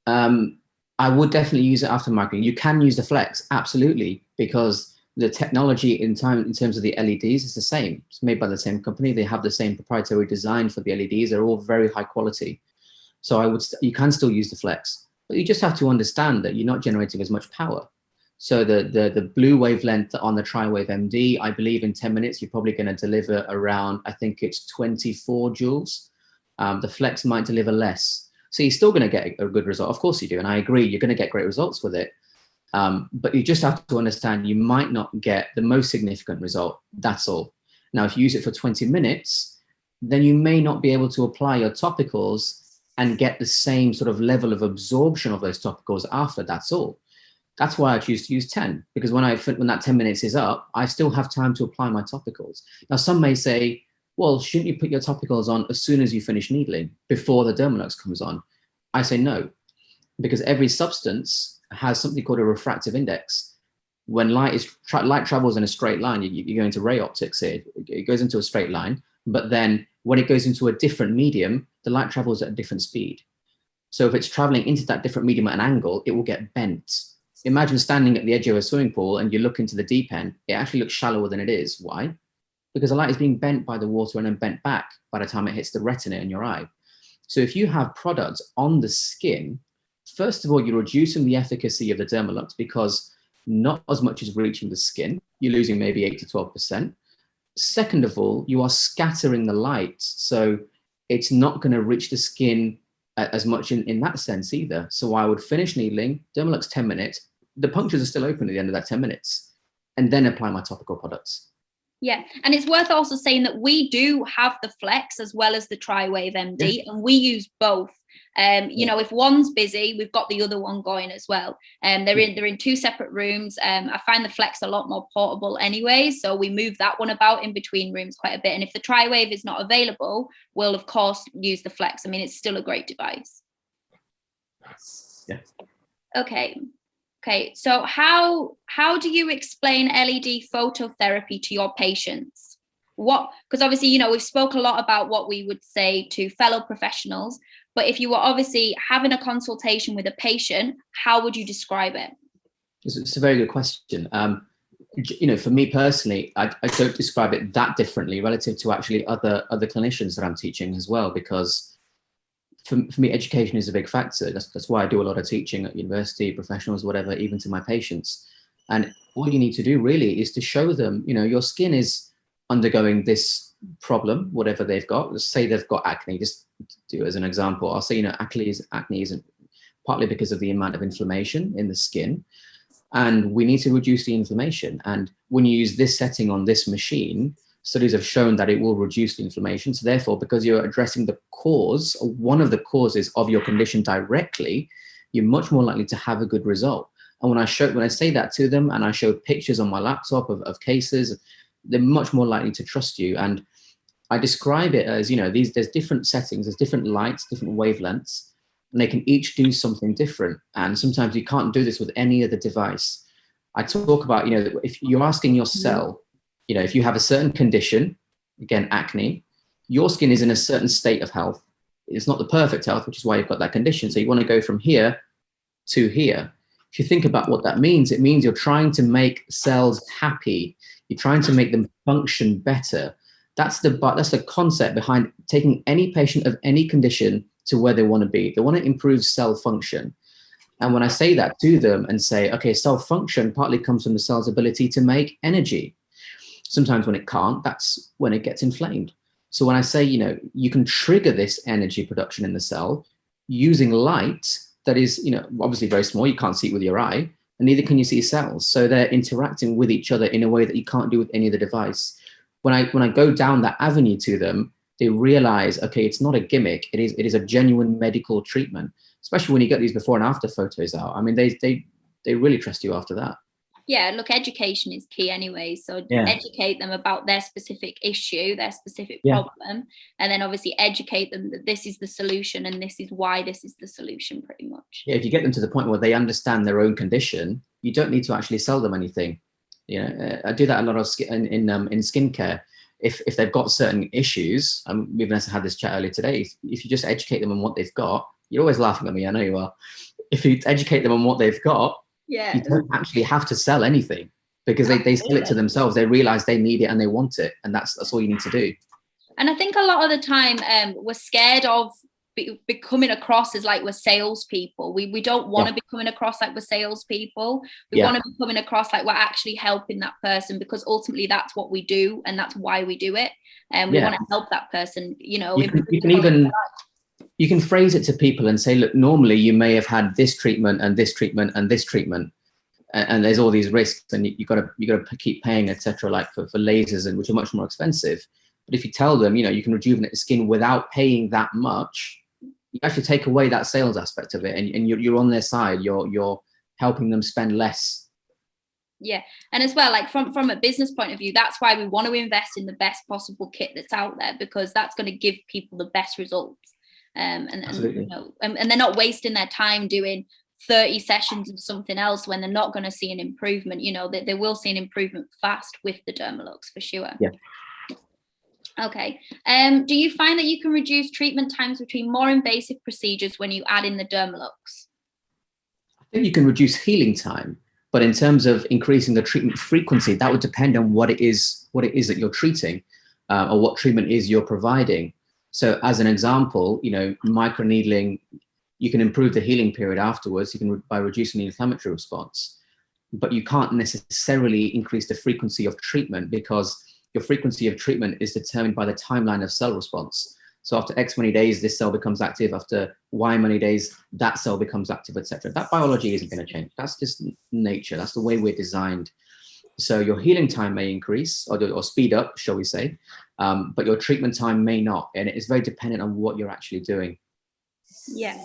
I would definitely use it after microneedling. You can use the flex, absolutely, because the technology in terms of the LEDs is the same. It's made by the same company. They have the same proprietary design for the LEDs. They're all very high quality. So you can still use the flex, but you just have to understand that you're not generating as much power. So the blue wavelength on the TriWave MD, I believe in 10 minutes, you're probably going to deliver around, I think it's 24 joules. The flex might deliver less. So you're still going to get a good result. Of course you do. And I agree, you're going to get great results with it. But you just have to understand you might not get the most significant result. That's all. Now, if you use it for 20 minutes, then you may not be able to apply your topicals and get the same sort of level of absorption of those topicals after. That's all. That's why I choose to use 10, because when that 10 minutes is up, I still have time to apply my topicals. Now, some may say, well, shouldn't you put your topicals on as soon as you finish needling, before the Dermalux comes on? I say no, because every substance has something called a refractive index. When light travels in a straight line, you go into ray optics here. It goes into a straight line, but then when it goes into a different medium, the light travels at a different speed. So if it's traveling into that different medium at an angle, it will get bent. Imagine standing at the edge of a swimming pool and you look into the deep end. It actually looks shallower than it is. Why? Because the light is being bent by the water and then bent back by the time it hits the retina in your eye. So if you have products on the skin, first of all, you're reducing the efficacy of the Dermalux because not as much is reaching the skin. You're losing maybe 8 to 12%. Second of all, you are scattering the light. So it's not going to reach the skin as much in that sense either. So I would finish needling, Dermalux 10 minutes. The punctures are still open at the end of that 10 minutes, and then apply my topical products. Yeah, and it's worth also saying that we do have the flex as well as the TriWave MD, and we use both. You know, if one's busy, we've got the other one going as well. They're in 2 separate rooms. I find the flex a lot more portable anyway, so we move that one about in between rooms quite a bit. And if the TriWave is not available, we'll of course use the flex. I mean, it's still a great device. Yeah. Okay, so how do you explain LED phototherapy to your patients? Because obviously, you know, we've spoke a lot about what we would say to fellow professionals, but if you were obviously having a consultation with a patient, how would you describe it? It's a very good question. You know, for me personally, I don't describe it that differently relative to actually other clinicians that I'm teaching as well, because for me, education is a big factor. That's why I do a lot of teaching at university, professionals, whatever, even to my patients. And all you need to do really is to show them, your skin is undergoing this problem, whatever they've got. Let's say they've got acne, just do as an example. I'll say, acne is partly because of the amount of inflammation in the skin. And we need to reduce the inflammation. And when you use this setting on this machine, studies have shown that it will reduce the inflammation. So therefore, because you're addressing the cause, or one of the causes of your condition directly, you're much more likely to have a good result. And when I say that to them, and I show pictures on my laptop of cases, they're much more likely to trust you. And I describe it as, there's different settings, there's different lights, different wavelengths, and they can each do something different. And sometimes you can't do this with any other device. I talk about, if you're asking your cell, if you have a certain condition, again, acne, your skin is in a certain state of health. It's not the perfect health, which is why you've got that condition. So you want to go from here to here. If you think about what that means, it means you're trying to make cells happy. You're trying to make them function better. That's the concept behind taking any patient of any condition to where they want to be. They want to improve cell function. And when I say that to them and say, okay, cell function partly comes from the cell's ability to make energy. Sometimes when it can't, that's when it gets inflamed. So when I say, you can trigger this energy production in the cell using light that is, obviously very small, you can't see it with your eye, and neither can you see cells. So they're interacting with each other in a way that you can't do with any other device. When I go down that avenue to them, they realize, okay, it's not a gimmick. It is a genuine medical treatment, especially when you get these before and after photos out. I mean, they really trust you after that. Yeah, look, education is key anyway. So educate them about their specific issue, their specific problem, and then obviously educate them that this is the solution and this is why this is the solution, pretty much. Yeah, if you get them to the point where they understand their own condition, you don't need to actually sell them anything. I do that a lot of in skincare. If they've got certain issues, me and Vanessa had this chat earlier today. If you just educate them on what they've got, you're always laughing at me, I know you are. If you educate them on what they've got, you don't actually have to sell anything, because they sell it to themselves. They realize they need it and they want it, and that's all you need to do. And I think a lot of the time we're scared of becoming across as like we're salespeople. We don't want to be coming across like we're salespeople. We want to be coming across like we're actually helping that person, because ultimately that's what we do and that's why we do it. And we want to help that person. You can phrase it to people and say, look, normally you may have had this treatment and this treatment and this treatment, and there's all these risks, and you got to keep paying, etc., like for lasers, and which are much more expensive. But if you tell them, you can rejuvenate the skin without paying that much, you actually take away that sales aspect of it, and you're on their side. You're helping them spend less. Yeah, and as well, like from a business point of view, that's why we want to invest in the best possible kit that's out there, because that's going to give people the best results. And they're not wasting their time doing 30 sessions of something else when they're not going to see an improvement. They will see an improvement fast with the Dermalux for sure. Yeah. Okay. Do you find that you can reduce treatment times between more invasive procedures when you add in the Dermalux? I think you can reduce healing time, but in terms of increasing the treatment frequency, that would depend on what it is that you're treating, or what treatment is you're providing. So as an example, microneedling, you can improve the healing period afterwards. You can by reducing the inflammatory response, but you can't necessarily increase the frequency of treatment, because your frequency of treatment is determined by the timeline of cell response. So after X many days, this cell becomes active. After Y many days, that cell becomes active, etc. That biology isn't going to change. That's just nature. That's the way we're designed. So your healing time may increase or speed up, shall we say, but your treatment time may not. And it is very dependent on what you're actually doing. Yeah.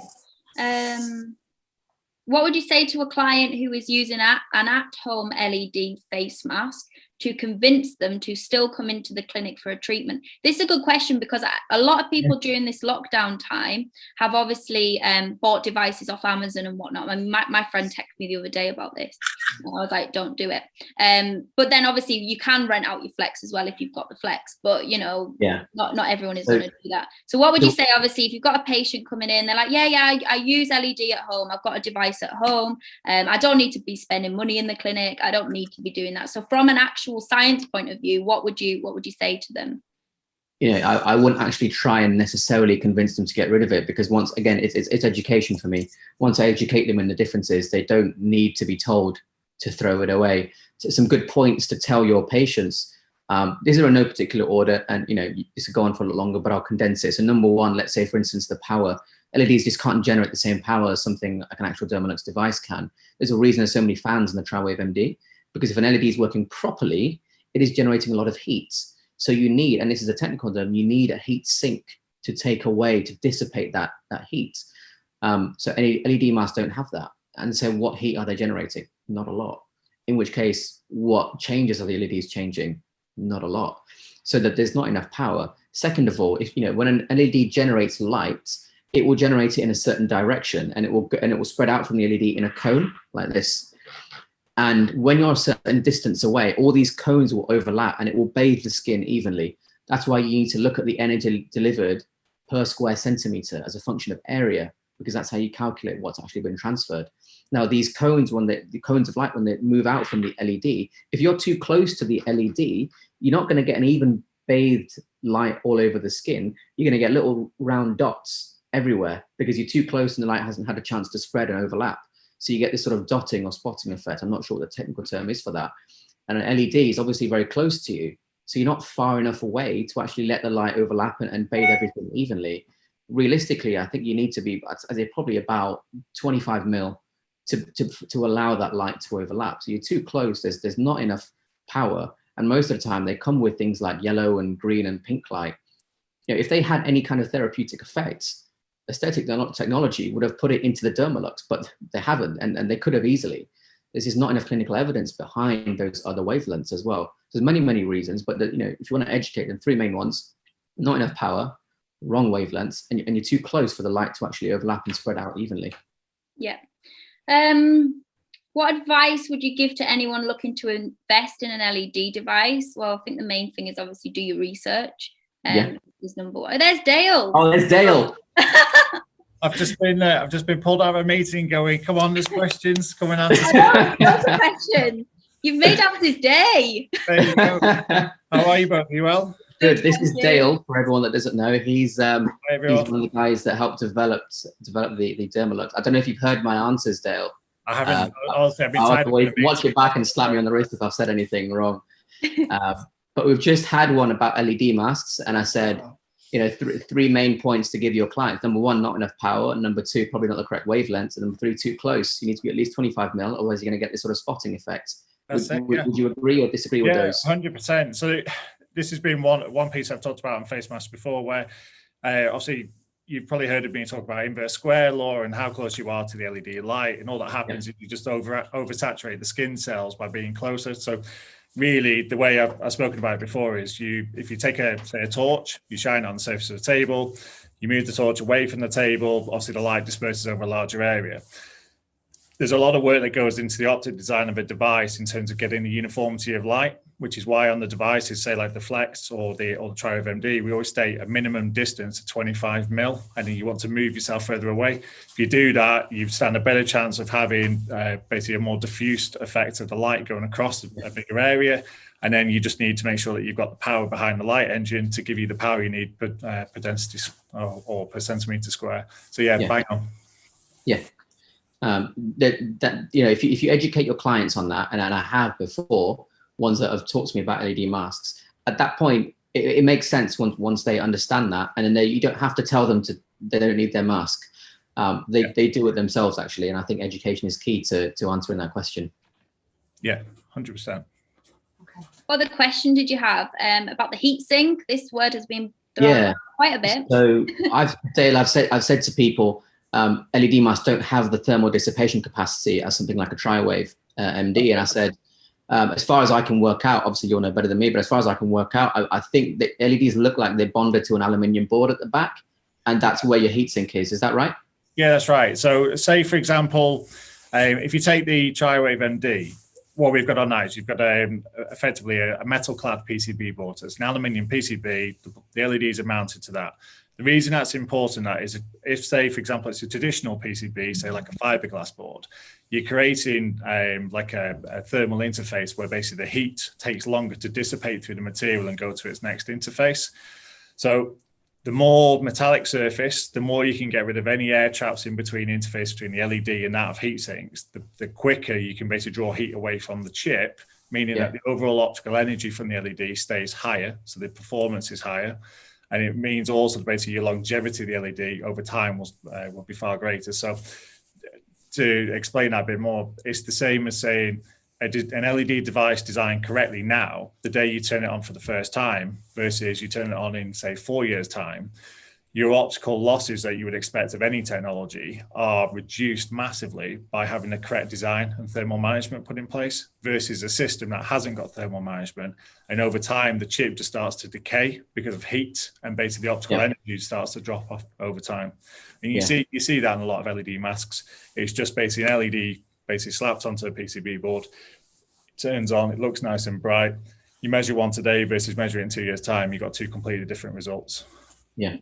What would you say to a client who is using an at-home LED face mask to convince them to still come into the clinic for a treatment? This is a good question, because a lot of people during this lockdown time have obviously bought devices off Amazon and whatnot. I mean, my friend texted me the other day about this. I was like, don't do it. But then obviously you can rent out your Flex as well if you've got the Flex, but not everyone is going to do that. So what would you say, obviously, if you've got a patient coming in, they're like, I use LED at home. I've got a device at home. I don't need to be spending money in the clinic. I don't need to be doing that. So from an actual science point of view, what would you say to them? I wouldn't actually try and necessarily convince them to get rid of it, because once again, it's education for me. Once I educate them in the differences, they don't need to be told to throw it away. So some good points to tell your patients. These are in no particular order, and this could go on for a lot longer, but I'll condense it. So number one, let's say for instance the power. LEDs just can't generate the same power as something like an actual Dermalux device can. There's a reason there's so many fans in the TriWave MD, because if an LED is working properly, it is generating a lot of heat. So you need, and this is a technical term, you need a heat sink to take away, to dissipate that heat. So any LED masks don't have that. And so what heat are they generating? Not a lot. In which case, what changes are the LEDs changing? Not a lot. So that there's not enough power. Second of all, if when an LED generates light, it will generate it in a certain direction, and it will spread out from the LED in a cone like this. And when you're a certain distance away, all these cones will overlap and it will bathe the skin evenly. That's why you need to look at the energy delivered per square centimeter as a function of area, because that's how you calculate what's actually been transferred. Now, these cones, the cones of light, when they move out from the LED, if you're too close to the LED, you're not going to get an even bathed light all over the skin. You're going to get little round dots everywhere because you're too close and the light hasn't had a chance to spread and overlap. So you get this sort of dotting or spotting effect. I'm not sure what the technical term is for that. And an LED is obviously very close to you. So you're not far enough away to actually let the light overlap and bathe everything evenly. Realistically, I think you need to be, I'd say probably about 25 mil to allow that light to overlap. So you're too close, there's not enough power. And most of the time they come with things like yellow and green and pink light. If they had any kind of therapeutic effects, aesthetic technology would have put it into the Dermalux, but they haven't, and they could have easily. There's just not enough clinical evidence behind those other wavelengths as well. There's many reasons, but if you want to educate them, three main ones: not enough power, wrong wavelengths, and you're too close for the light to actually overlap and spread out evenly. Yeah. What advice would you give to anyone looking to invest in an LED device? Well, I think the main thing is obviously do your research. Is number one. There's Dale. Oh, there's Dale. I've just been pulled out of a meeting going, come on, there's questions, come and answer. Lots of questions. You've made Abs's day. There you go. How are you both? You well? Good. This is Dale, for everyone that doesn't know. He's one of the guys that helped develop the Dermalux. I don't know if you've heard my answers, Dale. I haven't. I'll watch it back and slap me on the wrist if I've said anything wrong. But we've just had one about LED masks, and I said, three main points to give your clients. Number one, not enough power. Number two, probably not the correct wavelength. And number three, too close. You need to be at least 25 mil, otherwise you're going to get this sort of spotting effect. Would you agree or disagree with those? 100%. So this has been one piece I've talked about on face masks before, where obviously you've probably heard of me talk about inverse square law and how close you are to the LED light, and all that happens if you just oversaturate the skin cells by being closer. So really, the way I've spoken about it before is if you take a torch, you shine it on the surface of the table, you move the torch away from the table, obviously the light disperses over a larger area. There's a lot of work that goes into the optic design of a device in terms of getting the uniformity of light, which is why on the devices, say like the Flex or the TriWave MD, we always state a minimum distance of 25 mil, and then you want to move yourself further away. If you do that, you stand a better chance of having basically a more diffused effect of the light going across a bigger area. And then you just need to make sure that you've got the power behind the light engine to give you the power you need per density or per centimeter square. So bang on. Yeah. If you educate your clients on that, and I have before, ones that have talked to me about LED masks, at that point it makes sense once they understand that, and then you don't have to tell them they don't need their mask. They do it themselves actually, and I think education is key to answering that question. Yeah, 100%. Okay. What other question did you have about the heat sink? This word has been thrown around quite a bit. So I've said to people, LED masks don't have the thermal dissipation capacity as something like a TriWave MD, and I said, as far as I can work out, obviously you'll know better than me, but as far as I can work out, I think the LEDs look like they're bonded to an aluminium board at the back, and that's where your heatsink is. Is that right? Yeah, that's right. So say, for example, if you take the TriWave MD, what we've got on now is you've got effectively a metal-clad PCB board. So it's an aluminium PCB. The LEDs are mounted to that. The reason that's important is if, say, for example, it's a traditional PCB, say like a fiberglass board, you're creating like a thermal interface where basically the heat takes longer to dissipate through the material and go to its next interface. So The more metallic surface, the more you can get rid of any air traps in between interface between the LED and that of heat sinks, the quicker you can basically draw heat away from the chip, meaning that the overall optical energy from the LED stays higher, so the performance is higher. And it means also basically your longevity of the LED over time will be far greater. So to explain that a bit more, it's the same as saying an LED device designed correctly now, the day you turn it on for the first time versus you turn it on in, say, 4 years' time, your optical losses that you would expect of any technology are reduced massively by having the correct design and thermal management put in place versus a system that hasn't got thermal management. And over time, the chip just starts to decay because of heat, and basically the optical energy starts to drop off over time. And you see that in a lot of LED masks. It's just basically an LED basically slapped onto a PCB board. It turns on, it looks nice and bright. You measure one today versus measure it in 2 years' time, you've got two completely different results. Yeah.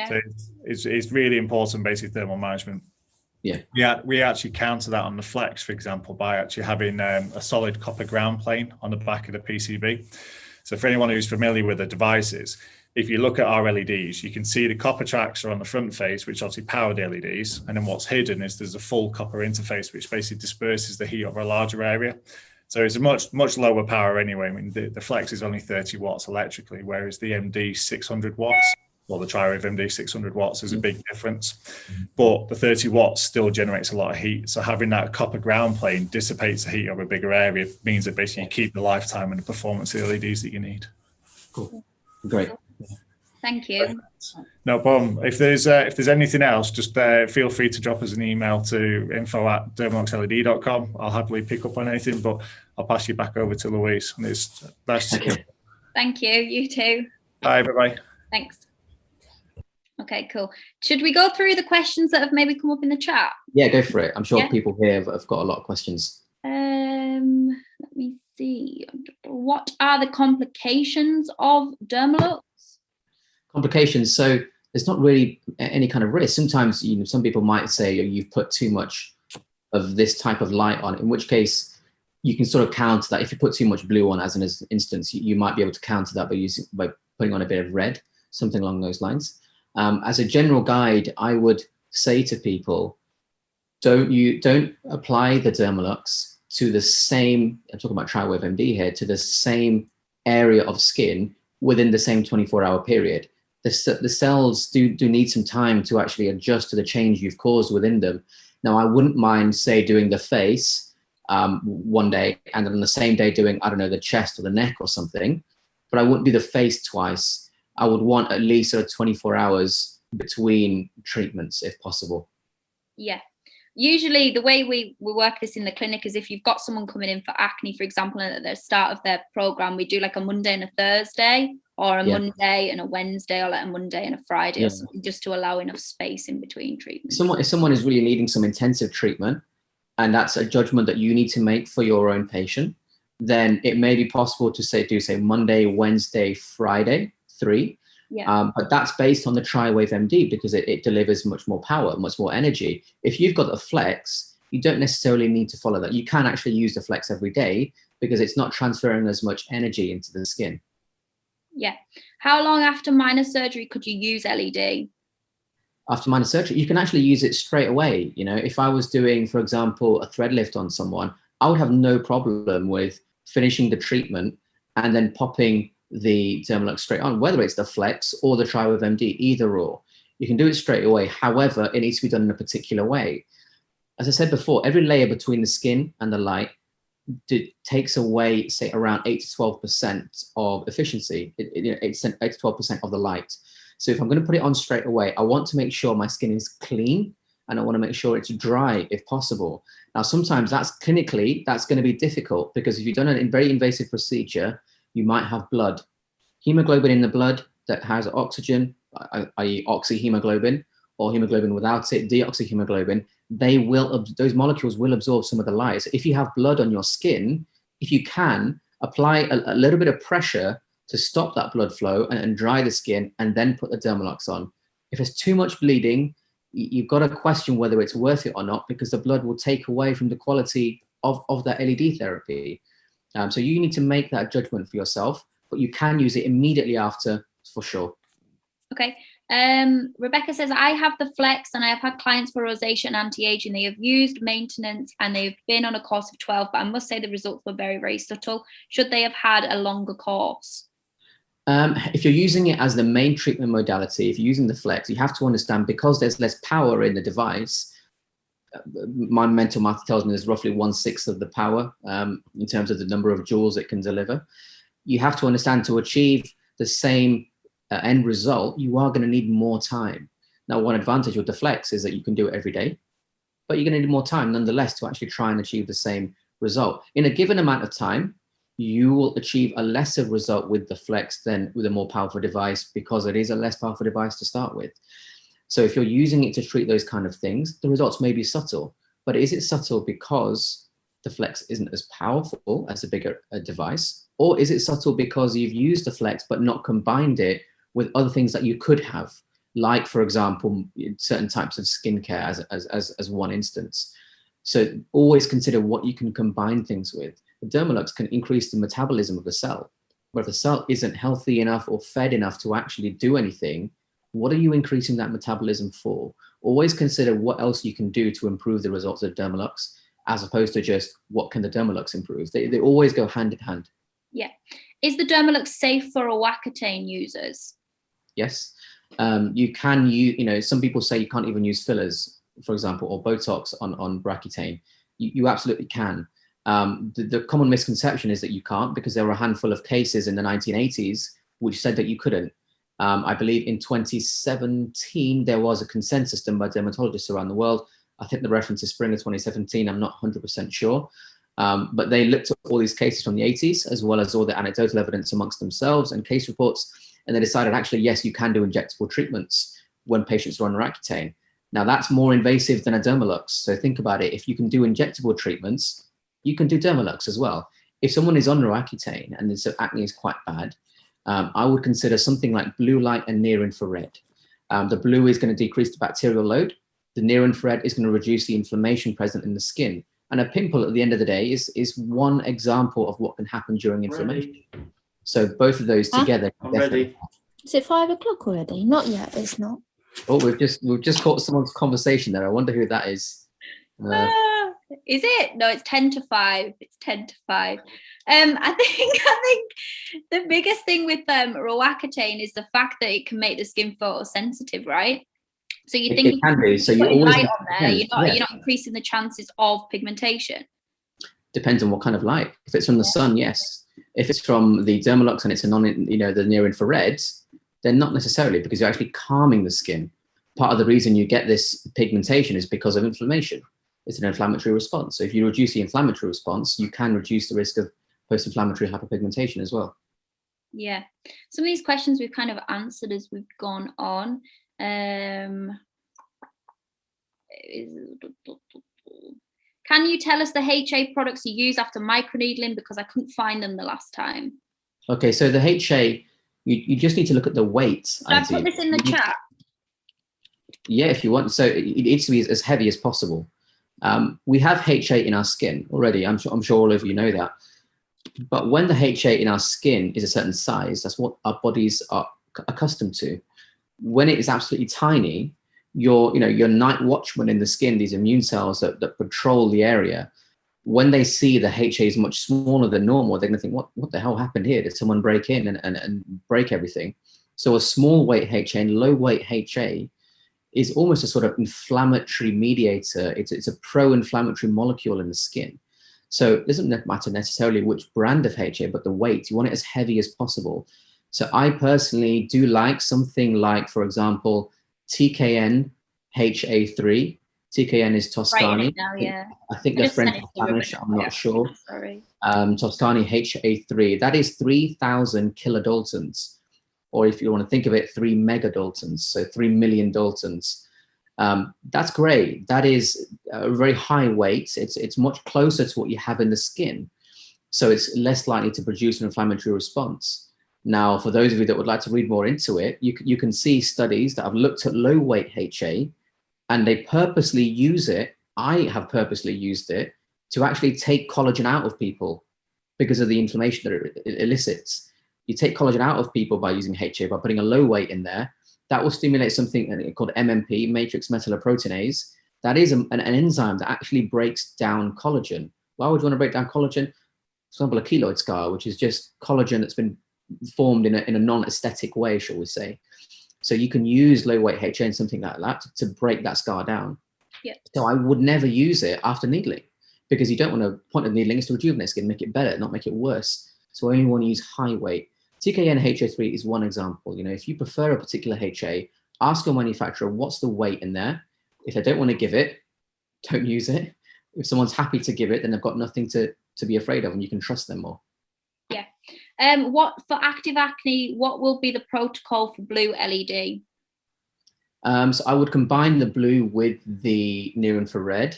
So it's really important, basically, thermal management. We actually counter that on the Flex, for example, by actually having a solid copper ground plane on the back of the PCB. So for anyone who's familiar with the devices, if you look at our LEDs, you can see the copper tracks are on the front face, which obviously power the LEDs. And then what's hidden is there's a full copper interface, which basically disperses the heat over a larger area. So it's a much lower power anyway. I mean, the Flex is only 30 watts electrically, whereas the MD 600 watts. Well, the TriWave MD 600 watts is a big difference, but the 30 watts still generates a lot of heat. So having that copper ground plane dissipates the heat over a bigger area, means that basically you keep the lifetime and the performance of the LEDs that you need. Cool. Great. Thank you. No problem. If there's anything else, just feel free to drop us an email to info@dermaluxled.com. I'll happily pick up on anything, but I'll pass you back over to Louise. And it's best. Thank you. You too. Bye. Bye-bye. Thanks. Okay, cool. Should we go through the questions that have maybe come up in the chat? Yeah, go for it. I'm sure people here have got a lot of questions. Let me see. What are the complications of Dermalux? Complications. So there's not really any kind of risk. Sometimes, some people might say you've put too much of this type of light on, in which case you can sort of counter that. If you put too much blue on, as an instance, you might be able to counter that by putting on a bit of red, something along those lines. As a general guide, I would say to people, don't apply the Dermalux to the same, I'm talking about TriWave MD here, to the same area of skin within the same 24-hour period. The cells do need some time to actually adjust to the change you've caused within them. Now, I wouldn't mind, say, doing the face one day and then on the same day doing, I don't know, the chest or the neck or something, but I wouldn't do the face twice. I would want at least sort of 24 hours between treatments if possible. Yeah. Usually the way we work this in the clinic is if you've got someone coming in for acne, for example, and at the start of their program, we do like a Monday and a Thursday, or a Monday and a Wednesday, or like a Monday and a Friday or something, just to allow enough space in between treatments. If someone is really needing some intensive treatment, and that's a judgment that you need to make for your own patient, then it may be possible to do Monday, Wednesday, Friday, 3. But that's based on the TriWave MD because it delivers much more power, much more energy. If you've got a Flex, you don't necessarily need to follow that. You can actually use the Flex every day because it's not transferring as much energy into the skin. Yeah. How long after minor surgery could you use LED? After minor surgery, you can actually use it straight away. If I was doing, for example, a thread lift on someone, I would have no problem with finishing the treatment and then popping the Dermalux straight on, whether it's the Flex or the TriWave MD, either or. You can do it straight away. However, it needs to be done in a particular way. As I said before, every layer between the skin and the light takes away, say, around 8 to 12% of efficiency. 8 to 12% of the light. So if I'm going to put it on straight away, I want to make sure my skin is clean and I want to make sure it's dry if possible. Now, sometimes that's going to be difficult because if you've done a very invasive procedure, you might have blood. Hemoglobin in the blood that has oxygen, i.e. oxyhemoglobin, or hemoglobin without it, deoxyhemoglobin, those molecules will absorb some of the light. So if you have blood on your skin, if you can, apply a little bit of pressure to stop that blood flow and dry the skin, and then put the Dermalux on. If there's too much bleeding, you've got to question whether it's worth it or not, because the blood will take away from the quality of that LED therapy. So you need to make that judgment for yourself, but you can use it immediately after for sure. Okay. Rebecca says, I have the Flex and I have had clients for rosacea and anti-aging. They have used maintenance and they've been on a course of 12, but I must say the results were very, very subtle. Should they have had a longer course? If you're using it as the main treatment modality, if you're using the Flex, you have to understand, because there's less power in the device, my mental math tells me there's roughly 1/6 of the power in terms of the number of joules it can deliver. You have to understand, to achieve the same end result, you are going to need more time. Now, one advantage with the Flex is that you can do it every day, but you're going to need more time nonetheless to actually try and achieve the same result. In a given amount of time, you will achieve a lesser result with the Flex than with a more powerful device, because it is a less powerful device to start with. So if you're using it to treat those kind of things, the results may be subtle, but is it subtle because the Flex isn't as powerful as a bigger device? Or is it subtle because you've used the Flex but not combined it with other things that you could have? Like, for example, certain types of skincare as one instance. So always consider what you can combine things with. The Dermalux can increase the metabolism of the cell. But if the cell isn't healthy enough or fed enough to actually do anything, what are you increasing that metabolism for? Always consider what else you can do to improve the results of Dermalux, as opposed to just what can the Dermalux improve. They always go hand in hand. Yeah. Is the Dermalux safe for Accutane users? Yes. You can use, some people say you can't even use fillers, for example, or Botox on Accutane. You absolutely can. The common misconception is that you can't, because there were a handful of cases in the 1980s which said that you couldn't. I believe in 2017, there was a consensus done by dermatologists around the world. I think the reference is spring of 2017. I'm not 100% sure. But they looked at all these cases from the 80s, as well as all the anecdotal evidence amongst themselves and case reports. And they decided, actually, yes, you can do injectable treatments when patients are on Accutane. Now, that's more invasive than a Dermalux. So think about it. If you can do injectable treatments, you can do Dermalux as well. If someone is on Accutane and their acne is quite bad, I would consider something like blue light and near infrared. The blue is going to decrease the bacterial load. The near infrared is going to reduce the inflammation present in the skin. And a pimple at the end of the day is one example of what can happen during inflammation. So both of those together. I'm ready. Is it 5 o'clock already? Not yet, it's not. Oh, we've just caught someone's conversation there. I wonder who that is. Is it? No, it's 10 to 5. It's 10 to 5. I think the biggest thing with Accutane is the fact that it can make the skin photosensitive, right? So you think it can be. So you always light on there, you're not increasing the chances of pigmentation. Depends on what kind of light. If it's from the sun, yes. If it's from the Dermalux and it's the near infrared, then not necessarily, because you're actually calming the skin. Part of the reason you get this pigmentation is because of inflammation. It's an inflammatory response. So if you reduce the inflammatory response, you can reduce the risk of post-inflammatory hyperpigmentation as well. Yeah. Some of these questions we've kind of answered as we've gone on. Can you tell us the HA products you use after microneedling, because I couldn't find them the last time? Okay, so the HA, you just need to look at the weight. Should I put this in the chat? Yeah, if you want. So it needs to be as heavy as possible. We have HA in our skin already. I'm sure all of you know that. But when the HA in our skin is a certain size, that's what our bodies are accustomed to. When it is absolutely tiny, your night watchman in the skin, these immune cells that patrol the area, when they see the HA is much smaller than normal, they're going to think, what the hell happened here? Did someone break in and break everything? So a small weight HA and low weight HA is almost a sort of inflammatory mediator. It's a pro-inflammatory molecule in the skin. So it doesn't matter necessarily which brand of HA, but the weight. You want it as heavy as possible. So I personally do like something like, for example, TKN HA3. TKN is Toscani. Right now, yeah. I think they're French or Spanish, I'm not sure. Sorry. Toscani HA3, that is 3,000 kilodaltons. Or if you want to think of it, 3 megadaltons, so 3 million daltons. That's great. That is a very high weight. It's much closer to what you have in the skin. So it's less likely to produce an inflammatory response. Now, for those of you that would like to read more into it, you can see studies that have looked at low weight HA, and they purposely use it. I have purposely used it to actually take collagen out of people because of the inflammation that it elicits. You take collagen out of people by using HA, by putting a low weight in there. that will stimulate something called MMP, matrix metalloproteinase. That is an enzyme that actually breaks down collagen. Why would you want to break down collagen? For example, a keloid scar, which is just collagen that's been formed in a non-aesthetic way, shall we say. So you can use low weight HA and something like that to break that scar down. Yeah. So I would never use it after needling, because you don't want to, point of needling is to rejuvenate skin, make it better, not make it worse. So I only want to use high weight. TKN HA3 is one example. You know, if you prefer a particular HA, ask your manufacturer, what's the weight in there? If they don't want to give it, don't use it. If someone's happy to give it, then they've got nothing to be afraid of, and you can trust them more. Yeah. What for active acne, what will be the protocol for blue LED? So I would combine the blue with the near infrared.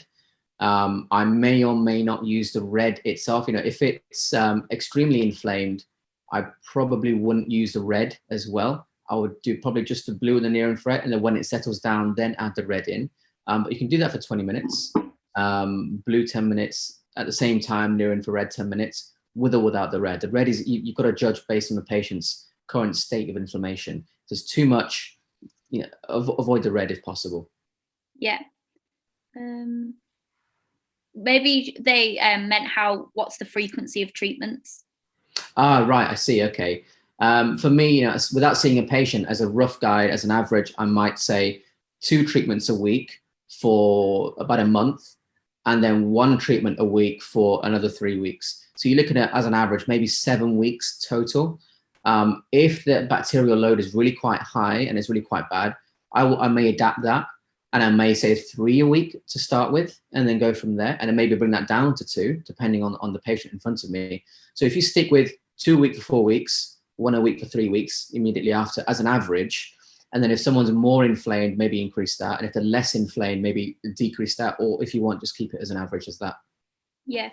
I may or may not use the red itself. You know, if it's extremely inflamed, I probably wouldn't use the red as well. I would do probably just the blue and the near infrared, and then when it settles down, then add the red in. But you can do that for 20 minutes, blue 10 minutes, at the same time, near infrared 10 minutes, with or without the red. The red is, you've got to judge based on the patient's current state of inflammation. If there's too much, you know, avoid the red if possible. Yeah. Maybe they meant what's the frequency of treatments? Ah, right, I see, okay. For me, you know, without seeing a patient, as a rough guide, as an average, I might say 2 treatments a week for about a month, and then 1 treatment a week for another 3 weeks. So you're looking at, as an average, maybe 7 weeks total. If the bacterial load is really quite high and it's really quite bad, I may adapt that, and I may say 3 a week to start with, and then go from there, and then maybe bring that down to 2, depending on the patient in front of me. So if you stick with 2 a week for 4 weeks, 1 a week for 3 weeks immediately after, as an average, and then if someone's more inflamed, maybe increase that, and if they're less inflamed, maybe decrease that, or if you want, just keep it as an average as that. Yeah.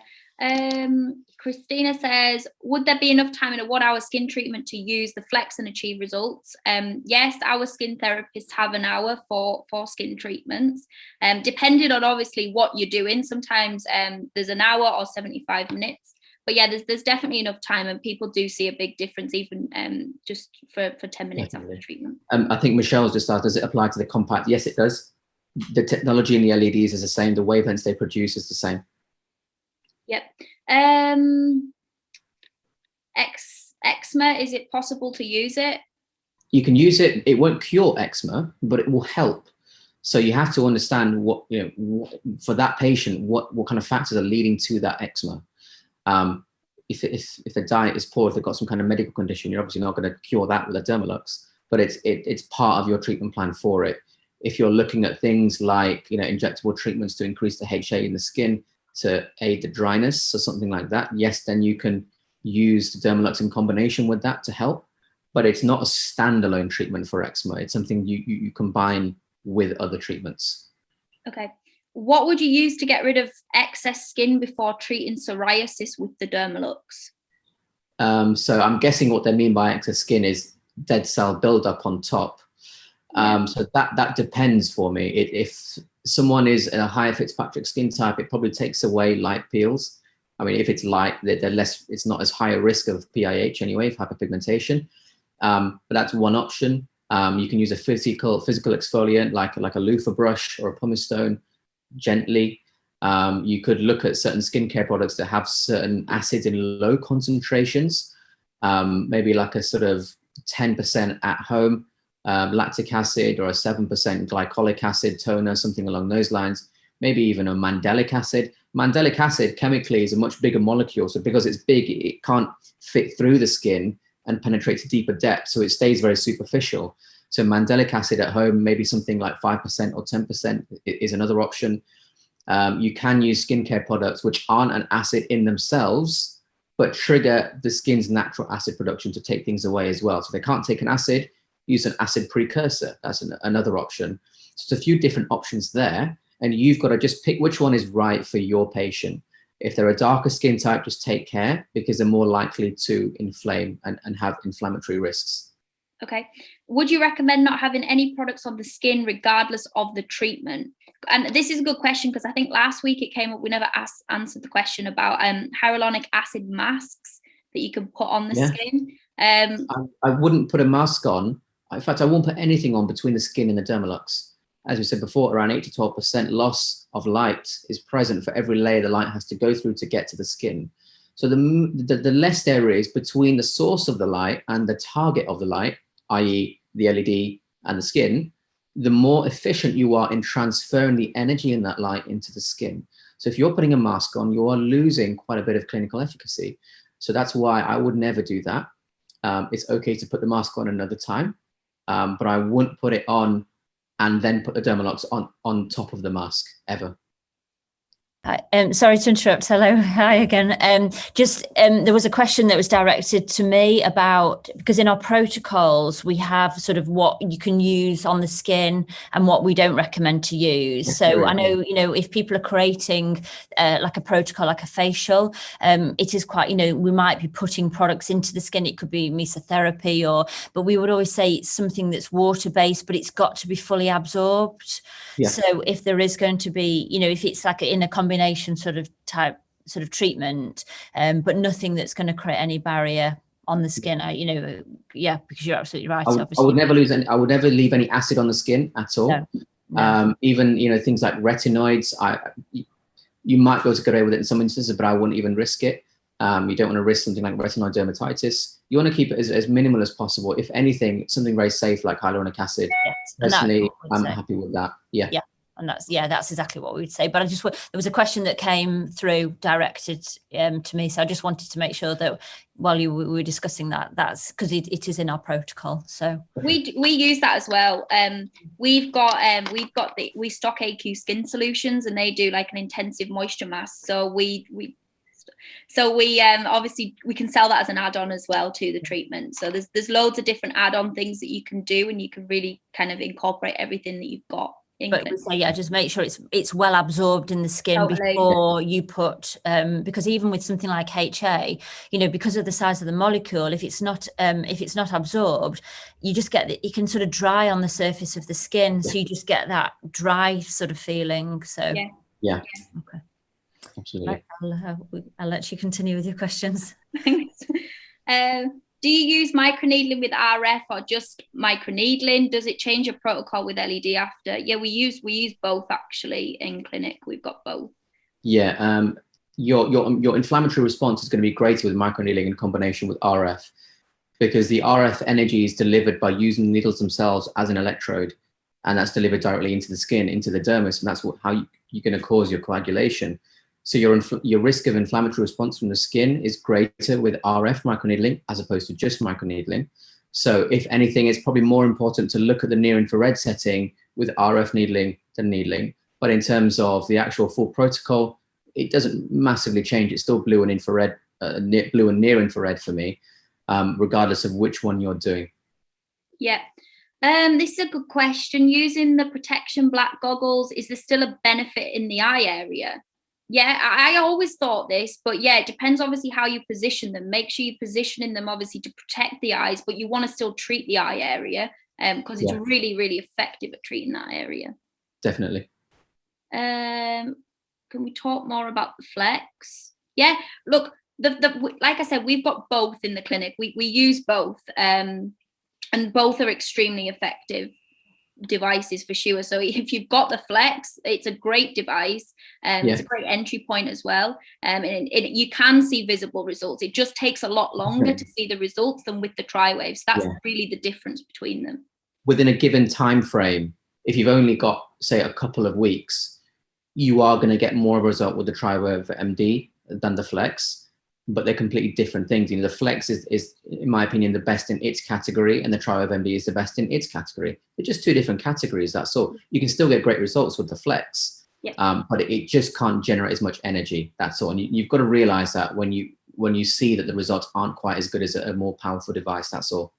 Christina says, would there be enough time in a 1-hour skin treatment to use the flex and achieve results? Yes, our skin therapists have an hour for skin treatments, depending on obviously what you're doing. Sometimes there's an hour or 75 minutes. But yeah, there's definitely enough time, and people do see a big difference even just for 10 minutes after treatment. I think Michelle's just asked, does it apply to the compact? Yes, it does. The technology in the LEDs is the same. The wavelengths they produce is the same. Yep. Eczema, is it possible to use it? You can use it. It won't cure eczema, but it will help. So you have to understand what, you know, for that patient, what kind of factors are leading to that eczema. If the diet is poor, if they've got some kind of medical condition, you're obviously not going to cure that with a Dermalux, but it's part of your treatment plan for it. If you're looking at things like, you know, injectable treatments to increase the HA in the skin to aid the dryness or something like that, yes, then you can use the Dermalux in combination with that to help, but it's not a standalone treatment for eczema. It's something you combine with other treatments. Okay. What would you use to get rid of excess skin before treating psoriasis with the Dermalux? So I'm guessing what they mean by excess skin is dead cell buildup on top. So that depends for me. If someone is a higher Fitzpatrick skin type, it probably takes away light peels. I mean, if it's light, they're less, it's not as high a risk of PIH anyway, of hyperpigmentation. But that's one option. You can use a physical exfoliant like a loofah brush or a pumice stone, gently. You could look at certain skincare products that have certain acids in low concentrations, maybe like a sort of 10% at home lactic acid, or a 7% glycolic acid toner, something along those lines, maybe even a mandelic acid. Mandelic acid chemically is a much bigger molecule, so because it's big, it can't fit through the skin and penetrate to deeper depth, so it stays very superficial. So mandelic acid at home, maybe something like 5% or 10% is another option. You can use skincare products which aren't an acid in themselves, but trigger the skin's natural acid production to take things away as well. So if they can't take an acid, use an acid precursor. That's another option. So it's a few different options there, and you've got to just pick which one is right for your patient. If they're a darker skin type, just take care, because they're more likely to inflame and have inflammatory risks. Okay. Would you recommend not having any products on the skin regardless of the treatment? And this is a good question, because I think last week it came up, we never answered the question about hyaluronic acid masks that you can put on the skin. I wouldn't put a mask on. in fact, I won't put anything on between the skin and the Dermalux. As we said before, around 8 to 12% loss of light is present for every layer the light has to go through to get to the skin. So the less there is between the source of the light and the target of the light, i.e. the LED and the skin, the more efficient you are in transferring the energy in that light into the skin. So if you're putting a mask on, you are losing quite a bit of clinical efficacy. So that's why I would never do that. It's okay to put the mask on another time, but I wouldn't put it on and then put the Dermalux on top of the mask, ever. Sorry to interrupt. Hello, hi again. There was a question that was directed to me about, because in our protocols we have sort of what you can use on the skin and what we don't recommend to use. That's so I know, you know, if people are creating like a protocol, like a facial, it is quite, you know, we might be putting products into the skin. It could be mesotherapy, but we would always say it's something that's water-based, but it's got to be fully absorbed. Yeah. So if there is going to be, you know, if it's like in a combination sort of treatment, but nothing that's going to create any barrier on the skin, you know, yeah, because you're absolutely right. I would never leave any acid on the skin at all. No. Even, you know, things like retinoids, you might be able to get away with it in some instances, but I wouldn't even risk it. You don't want to risk something like retinoid dermatitis. You want to keep it as minimal as possible. If anything, something very safe like hyaluronic acid. Yes. Personally, I'm happy with that. Yeah. Yeah. And that's exactly what we would say. But there was a question that came through directed to me. So I just wanted to make sure that while we were discussing that's because it is in our protocol. So we use that as well. We stock AQ Skin Solutions, and they do like an intensive moisture mask. So we obviously we can sell that as an add-on as well to the treatment. So there's loads of different add-on things that you can do, and you can really kind of incorporate everything that you've got. But yeah, just make sure it's well absorbed in the skin before you put, because even with something like HA, you know, because of the size of the molecule, if it's not absorbed, you just get it can sort of dry on the surface of the skin, so you just get that dry sort of feeling. So yeah. Okay. Absolutely. I'll let you continue with your questions. Thanks. Do you use microneedling with RF or just microneedling? Does it change your protocol with LED after? Yeah, we use both actually in clinic. We've got both. Yeah, your inflammatory response is going to be greater with microneedling in combination with RF, because the RF energy is delivered by using the needles themselves as an electrode, and that's delivered directly into the skin, into the dermis, and that's how you're going to cause your coagulation. So your risk of inflammatory response from the skin is greater with RF microneedling as opposed to just microneedling. So if anything, it's probably more important to look at the near infrared setting with RF needling than needling. But in terms of the actual full protocol, it doesn't massively change. It's still blue and infrared, blue and near infrared for me, regardless of which one you're doing. Yeah. This is a good question. Using the protection black goggles, is there still a benefit in the eye area? Yeah, I always thought this, but yeah, it depends obviously how you position them. Make sure you're positioning them obviously to protect the eyes, but you want to still treat the eye area because it's really, really effective at treating that area. Definitely. Can we talk more about the flex? Yeah, look, like I said, we've got both in the clinic. We use both, and both are extremely effective devices for sure. So if you've got the flex, it's a great device, it's a great entry point as well, and you can see visible results. It just takes a lot longer to see the results than with the TriWave. So that's really the difference between them. Within a given time frame, if you've only got, say, a couple of weeks, you are going to get more of a result with the TriWave MD than the flex. But they're completely different things. You know, the flex is, in my opinion, the best in its category, and the TriWave MD is the best in its category. They're just two different categories, that's all. You can still get great results with the flex, but it just can't generate as much energy, that's all. And you've got to realize that when you see that the results aren't quite as good as a more powerful device, that's all.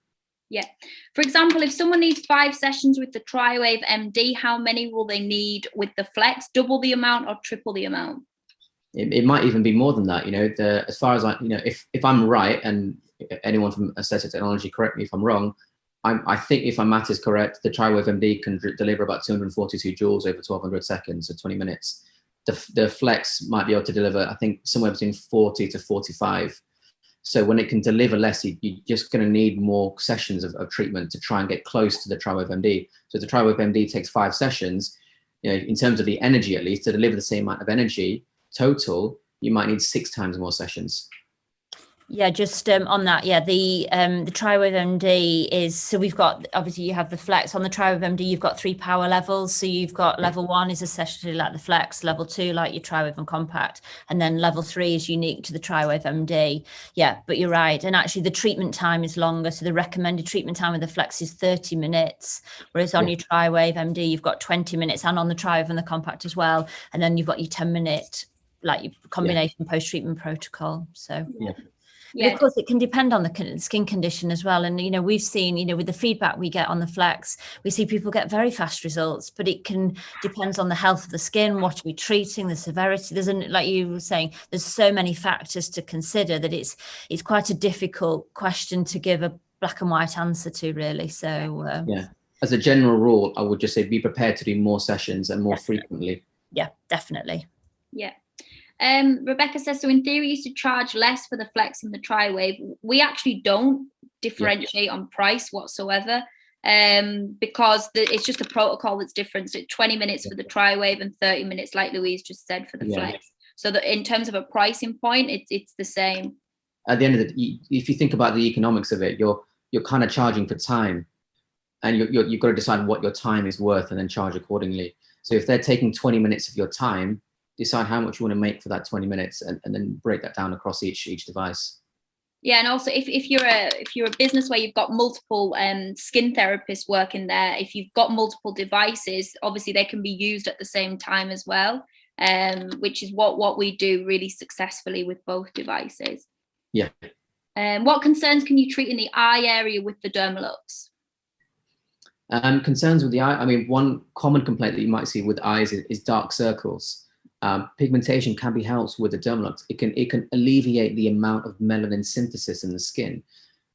Yeah. For example, if someone needs 5 sessions with the TriWave MD, how many will they need with the flex? Double the amount or triple the amount? It might even be more than that, you know. As far as if I'm right, and anyone from aesthetic technology correct me if I'm wrong, I think if my math is correct, the TriWave MD can deliver about 242 joules over 1200 seconds, so 20 minutes. The flex might be able to deliver, I think, somewhere between 40 to 45. So when it can deliver less, you're just going to need more sessions of treatment to try and get close to the TriWave MD. So the TriWave MD takes 5 sessions, in terms of the energy, at least to deliver the same amount of energy total, you might need 6 times more sessions. Yeah, just on that, the TriWave MD is, so we've got, obviously you have the flex. On the TriWave MD, you've got 3 power levels. So you've got level 1 is essentially like the flex, level 2 like your TriWave and compact, and then level 3 is unique to the TriWave MD. Yeah, but you're right. And actually the treatment time is longer. So the recommended treatment time with the flex is 30 minutes, whereas on your TriWave MD, you've got 20 minutes, and on the TriWave and the compact as well. And then you've got your 10-minute, like your combination post-treatment protocol. So But of course, it can depend on the skin condition as well. And, we've seen, with the feedback we get on the flex, we see people get very fast results, but it can depends on the health of the skin, what are we treating, the severity. Like you were saying, there's so many factors to consider that it's quite a difficult question to give a black and white answer to, really. So, as a general rule, I would just say be prepared to do more sessions and more frequently. Yeah, definitely. Yeah. Rebecca says, so in theory, you should charge less for the flex and the TriWave. We actually don't differentiate on price whatsoever, because it's just a protocol that's different. So 20 minutes for the TriWave and 30 minutes, like Louise just said, for the flex. So that in terms of a pricing point, it's the same. At the end of the, if you think about the economics of it, you're kind of charging for time, and you've got to decide what your time is worth and then charge accordingly. So if they're taking 20 minutes of your time, decide how much you want to make for that 20 minutes and then break that down across each device. Yeah, and also if you're a business where you've got multiple skin therapists working there, if you've got multiple devices, obviously they can be used at the same time as well, which is what we do really successfully with both devices. Yeah. What concerns can you treat in the eye area with the Dermalux? Concerns with the eye, I mean, one common complaint that you might see with eyes is dark circles. Pigmentation can be helped with the Dermalux. It can alleviate the amount of melanin synthesis in the skin.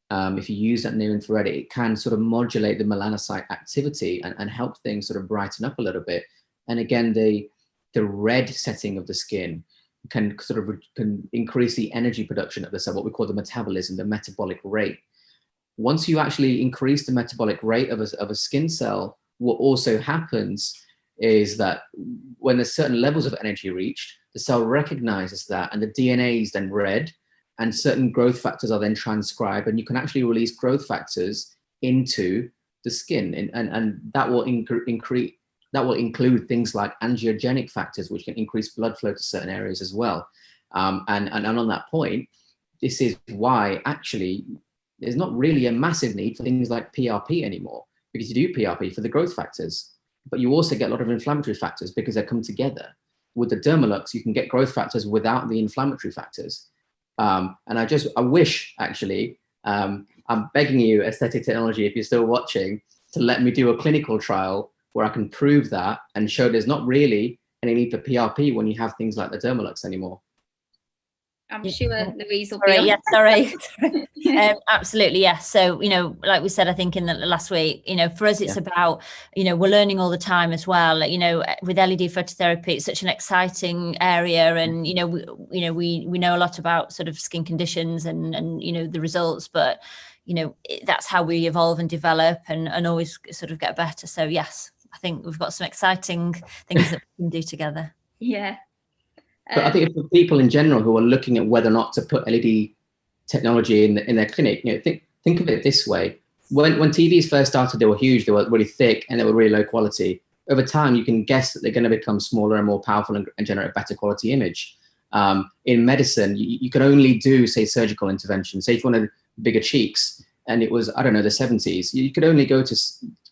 If you use that near infrared, it can sort of modulate the melanocyte activity and help things sort of brighten up a little bit. And again, the red setting of the skin can increase the energy production of the cell, what we call the metabolism, the metabolic rate. Once you actually increase the metabolic rate of a skin cell, what also happens is that when there's certain levels of energy reached, the cell recognizes that, and the DNA is then read, and certain growth factors are then transcribed, and you can actually release growth factors into the skin, and that will include things like angiogenic factors, which can increase blood flow to certain areas as well. And on that point, this is why actually there's not really a massive need for things like PRP anymore, because you do PRP for the growth factors, but you also get a lot of inflammatory factors because they come together. With the Dermalux, you can get growth factors without the inflammatory factors. And I wish, actually, I'm begging you, Aesthetic Technology, if you're still watching, to let me do a clinical trial where I can prove that and show there's not really any need for PRP when you have things like the Dermalux anymore. I'm sure Louise will be. Sorry. Absolutely, yes. So, like we said, I think in the last week, for us, it's about, we're learning all the time as well. With LED phototherapy, it's such an exciting area, and we know a lot about sort of skin conditions and the results, but that's how we evolve and develop and always sort of get better. So yes, I think we've got some exciting things that we can do together. Yeah. But I think for people in general who are looking at whether or not to put LED technology in their clinic, think of it this way. When TVs first started, they were huge, they were really thick, and they were really low quality. Over time, you can guess that they're going to become smaller and more powerful and generate a better quality image. In medicine, you could only do, say, surgical intervention. Say if you wanted bigger cheeks, and it was, I don't know, the 70s, you could only go to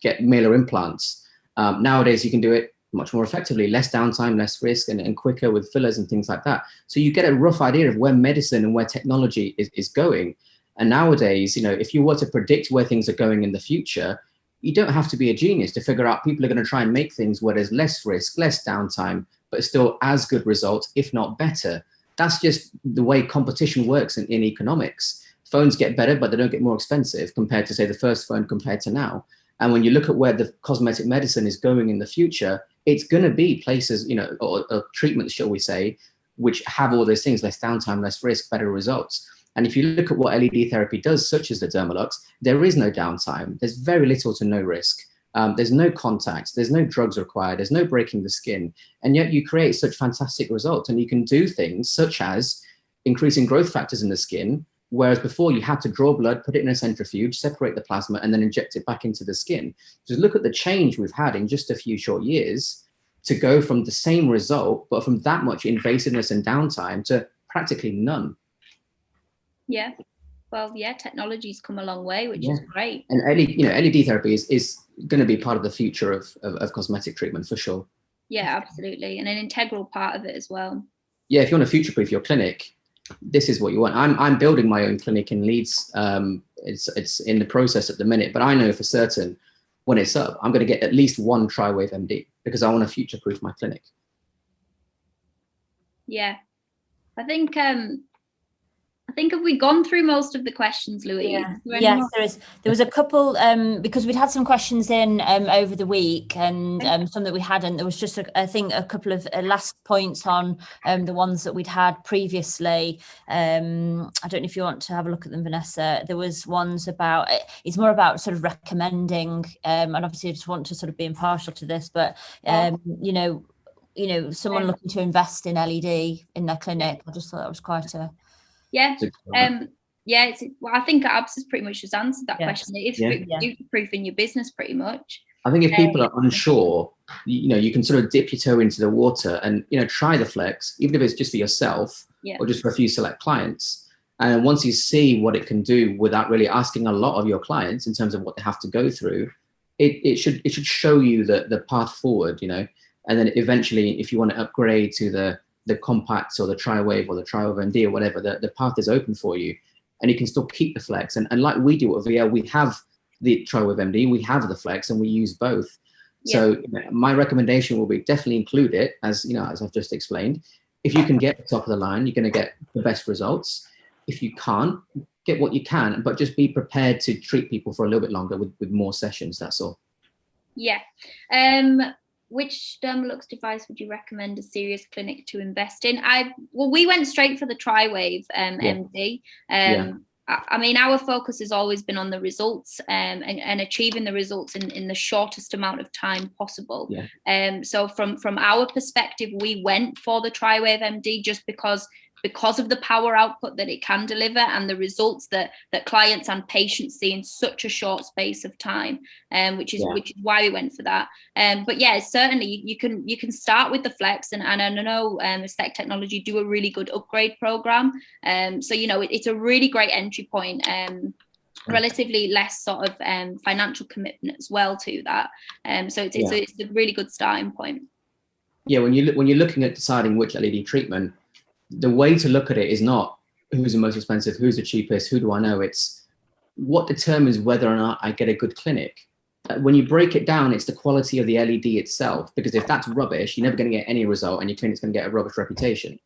get malar implants. Nowadays, you can do it much more effectively, less downtime, less risk, and quicker with fillers and things like that. So you get a rough idea of where medicine and where technology is going. And nowadays, if you were to predict where things are going in the future, you don't have to be a genius to figure out people are going to try and make things where there's less risk, less downtime, but still as good results, if not better. That's just the way competition works in economics. Phones get better, but they don't get more expensive compared to, say, the first phone compared to now. And when you look at where the cosmetic medicine is going in the future, it's going to be places, or treatments, shall we say, which have all those things, less downtime, less risk, better results. And if you look at what LED therapy does, such as the Dermalux, there is no downtime. There's very little to no risk. There's no contact. There's no drugs required. There's no breaking the skin. And yet you create such fantastic results. And you can do things such as increasing growth factors in the skin, whereas before you had to draw blood, put it in a centrifuge, separate the plasma, and then inject it back into the skin. Just look at the change we've had in just a few short years to go from the same result, but from that much invasiveness and downtime to practically none. Yeah. Well, yeah, technology's come a long way, which is great. And LED therapy is going to be part of the future of cosmetic treatment for sure. Yeah, absolutely. And an integral part of it as well. Yeah, if you want to future-proof your clinic, this is what you want. I'm building my own clinic in Leeds. It's in the process at the minute, but I know for certain when it's up, I'm going to get at least one TriWave MD because I want to future-proof my clinic. Yeah, I think have we gone through most of the questions, Louise? Yeah. Yes, there was a couple because we'd had some questions in over the week and some that we hadn't. There was just I think a couple of last points on the ones that we'd had previously. I don't know if you want to have a look at them, Vanessa. There was ones about, it's more about sort of recommending, and obviously I just want to sort of be impartial to this, but someone looking to invest in LED in their clinic. I just thought that was quite a well, I think Abs has pretty much just answered that question. It is future-proofing your business pretty much. I think if people are unsure, you can sort of dip your toe into the water and try the flex, even if it's just for yourself or just for a few select clients. And once you see what it can do without really asking a lot of your clients in terms of what they have to go through, it should show you the path forward, and then eventually, if you want to upgrade to the compacts or the TriWave or the TriWave MD or whatever, the path is open for you, and you can still keep the flex. And like we do at VL, we have the TriWave MD, we have the flex, and we use both. So my recommendation will be definitely include it, as I've just explained. If you can get the top of the line, you're going to get the best results. If you can't, get what you can, but just be prepared to treat people for a little bit longer with more sessions. That's all. Yeah. Which Dermalux device would you recommend a serious clinic to invest in? We went straight for the TriWave MD. I mean, our focus has always been on the results and achieving the results in the shortest amount of time possible. So from our perspective, we went for the TriWave MD just because of the power output that it can deliver and the results that clients and patients see in such a short space of time, which is why we went for that. But yeah, certainly you can start with the flex, and I know Aesthetic Technology do a really good upgrade program. So it's a really great entry point. Relatively less sort of financial commitment as well to that. So it's a really good starting point. Yeah, when you're looking at deciding which LED treatment, the way to look at it is not who's the most expensive, who's the cheapest, who do I know. It's what determines whether or not I get a good clinic. When you break it down, it's the quality of the LED itself, because if that's rubbish, you're never going to get any result and your clinic's going to get a rubbish reputation.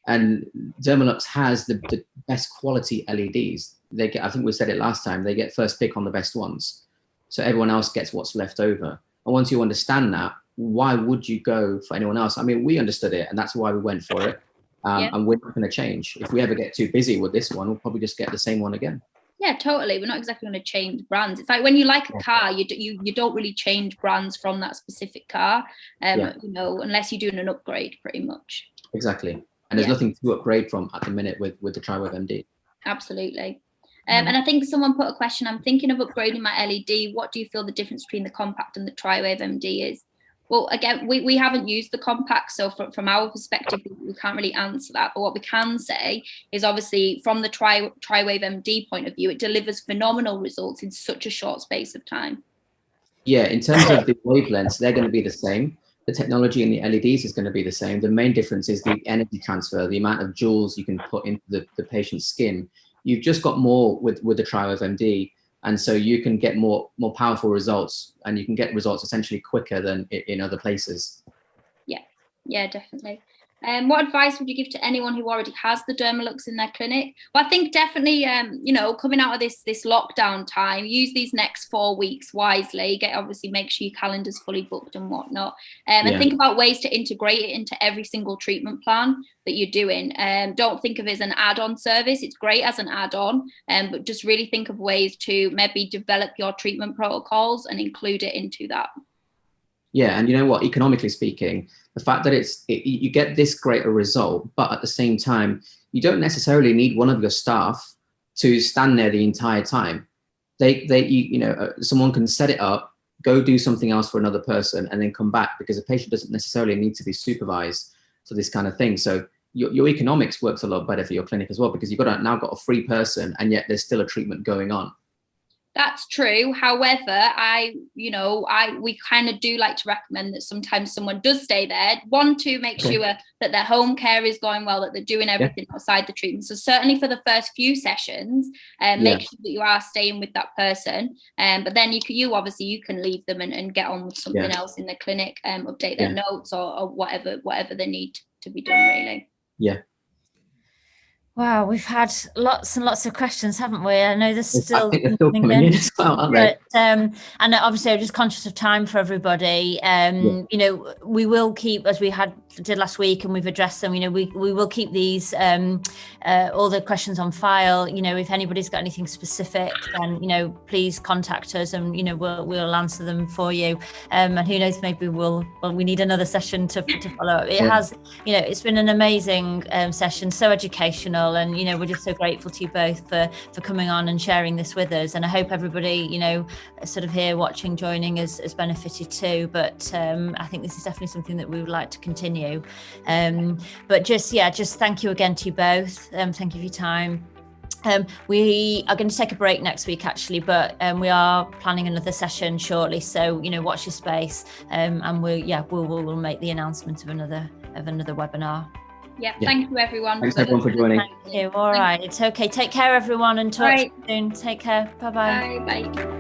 And Dermalux has the best quality LEDs. I think we said it last time, they get first pick on the best ones. So everyone else gets what's left over. And once you understand that, why would you go for anyone else? I mean, we understood it, and that's why we went for it. And we're not going to change. If we ever get too busy with this one, we'll probably just get the same one again. Yeah, totally. We're not exactly going to change brands. It's like when you like a car, you don't really change brands from that specific car, unless you're doing an upgrade, pretty much. Exactly. And there's nothing to upgrade from at the minute with the TriWave MD. Absolutely. And I think someone put a question, I'm thinking of upgrading my LED. What do you feel the difference between the compact and the TriWave MD is? Well, again, we haven't used the compact, so from our perspective, we can't really answer that. But what we can say is obviously from the TriWave MD point of view, it delivers phenomenal results in such a short space of time. Yeah, in terms of the wavelengths, they're going to be the same. The technology in the LEDs is going to be the same. The main difference is the energy transfer, the amount of joules you can put into the patient's skin. You've just got more with the TriWave MD. And so you can get more powerful results, and you can get results essentially quicker than in other places. Yeah, definitely. What advice would you give to anyone who already has the Dermalux in their clinic? Well, I think definitely, coming out of this lockdown time, use these next 4 weeks wisely. Obviously make sure your calendar's fully booked and whatnot. And think about ways to integrate it into every single treatment plan that you're doing. Don't think of it as an add-on service. It's great as an add-on, but just really think of ways to maybe develop your treatment protocols and include it into that. Yeah, and you know what, economically speaking, the fact that you get this greater result, but at the same time, you don't necessarily need one of your staff to stand there the entire time. Someone can set it up, go do something else for another person, and then come back, because a patient doesn't necessarily need to be supervised for this kind of thing. So your economics works a lot better for your clinic as well, because you've now got a free person, and yet there's still a treatment going on. That's true. However, we kind of do like to recommend that sometimes someone does stay there. One, to make sure that their home care is going well, that they're doing everything outside the treatment. So certainly for the first few sessions, make sure that you are staying with that person. But then you obviously can leave them and get on with something else in the clinic, update their notes or whatever they need to be done, really. Yeah. Wow, we've had lots and lots of questions, haven't we? I know there's still, I think they're still coming in as well, aren't they? And obviously, I'm just conscious of time for everybody. We will keep, as we did last week, and we've addressed them. We will keep these all the questions on file. If anybody's got anything specific, then please contact us, and we'll answer them for you. And who knows, maybe we need another session to follow up. It has, it's been an amazing session, so educational. And we're just so grateful to you both for coming on and sharing this with us, and I hope everybody sort of here watching, joining has benefited too. But I think this is definitely something that we would like to continue, but just thank you again to you both. Thank you for your time. We are going to take a break next week, actually, but we are planning another session shortly, so watch your space, and we'll make the announcement of another webinar. Yeah, thank you everyone. Thanks everyone for joining. Thank you. All right, it's okay. Take care everyone, and talk to you soon. Take care. Bye-bye. Bye.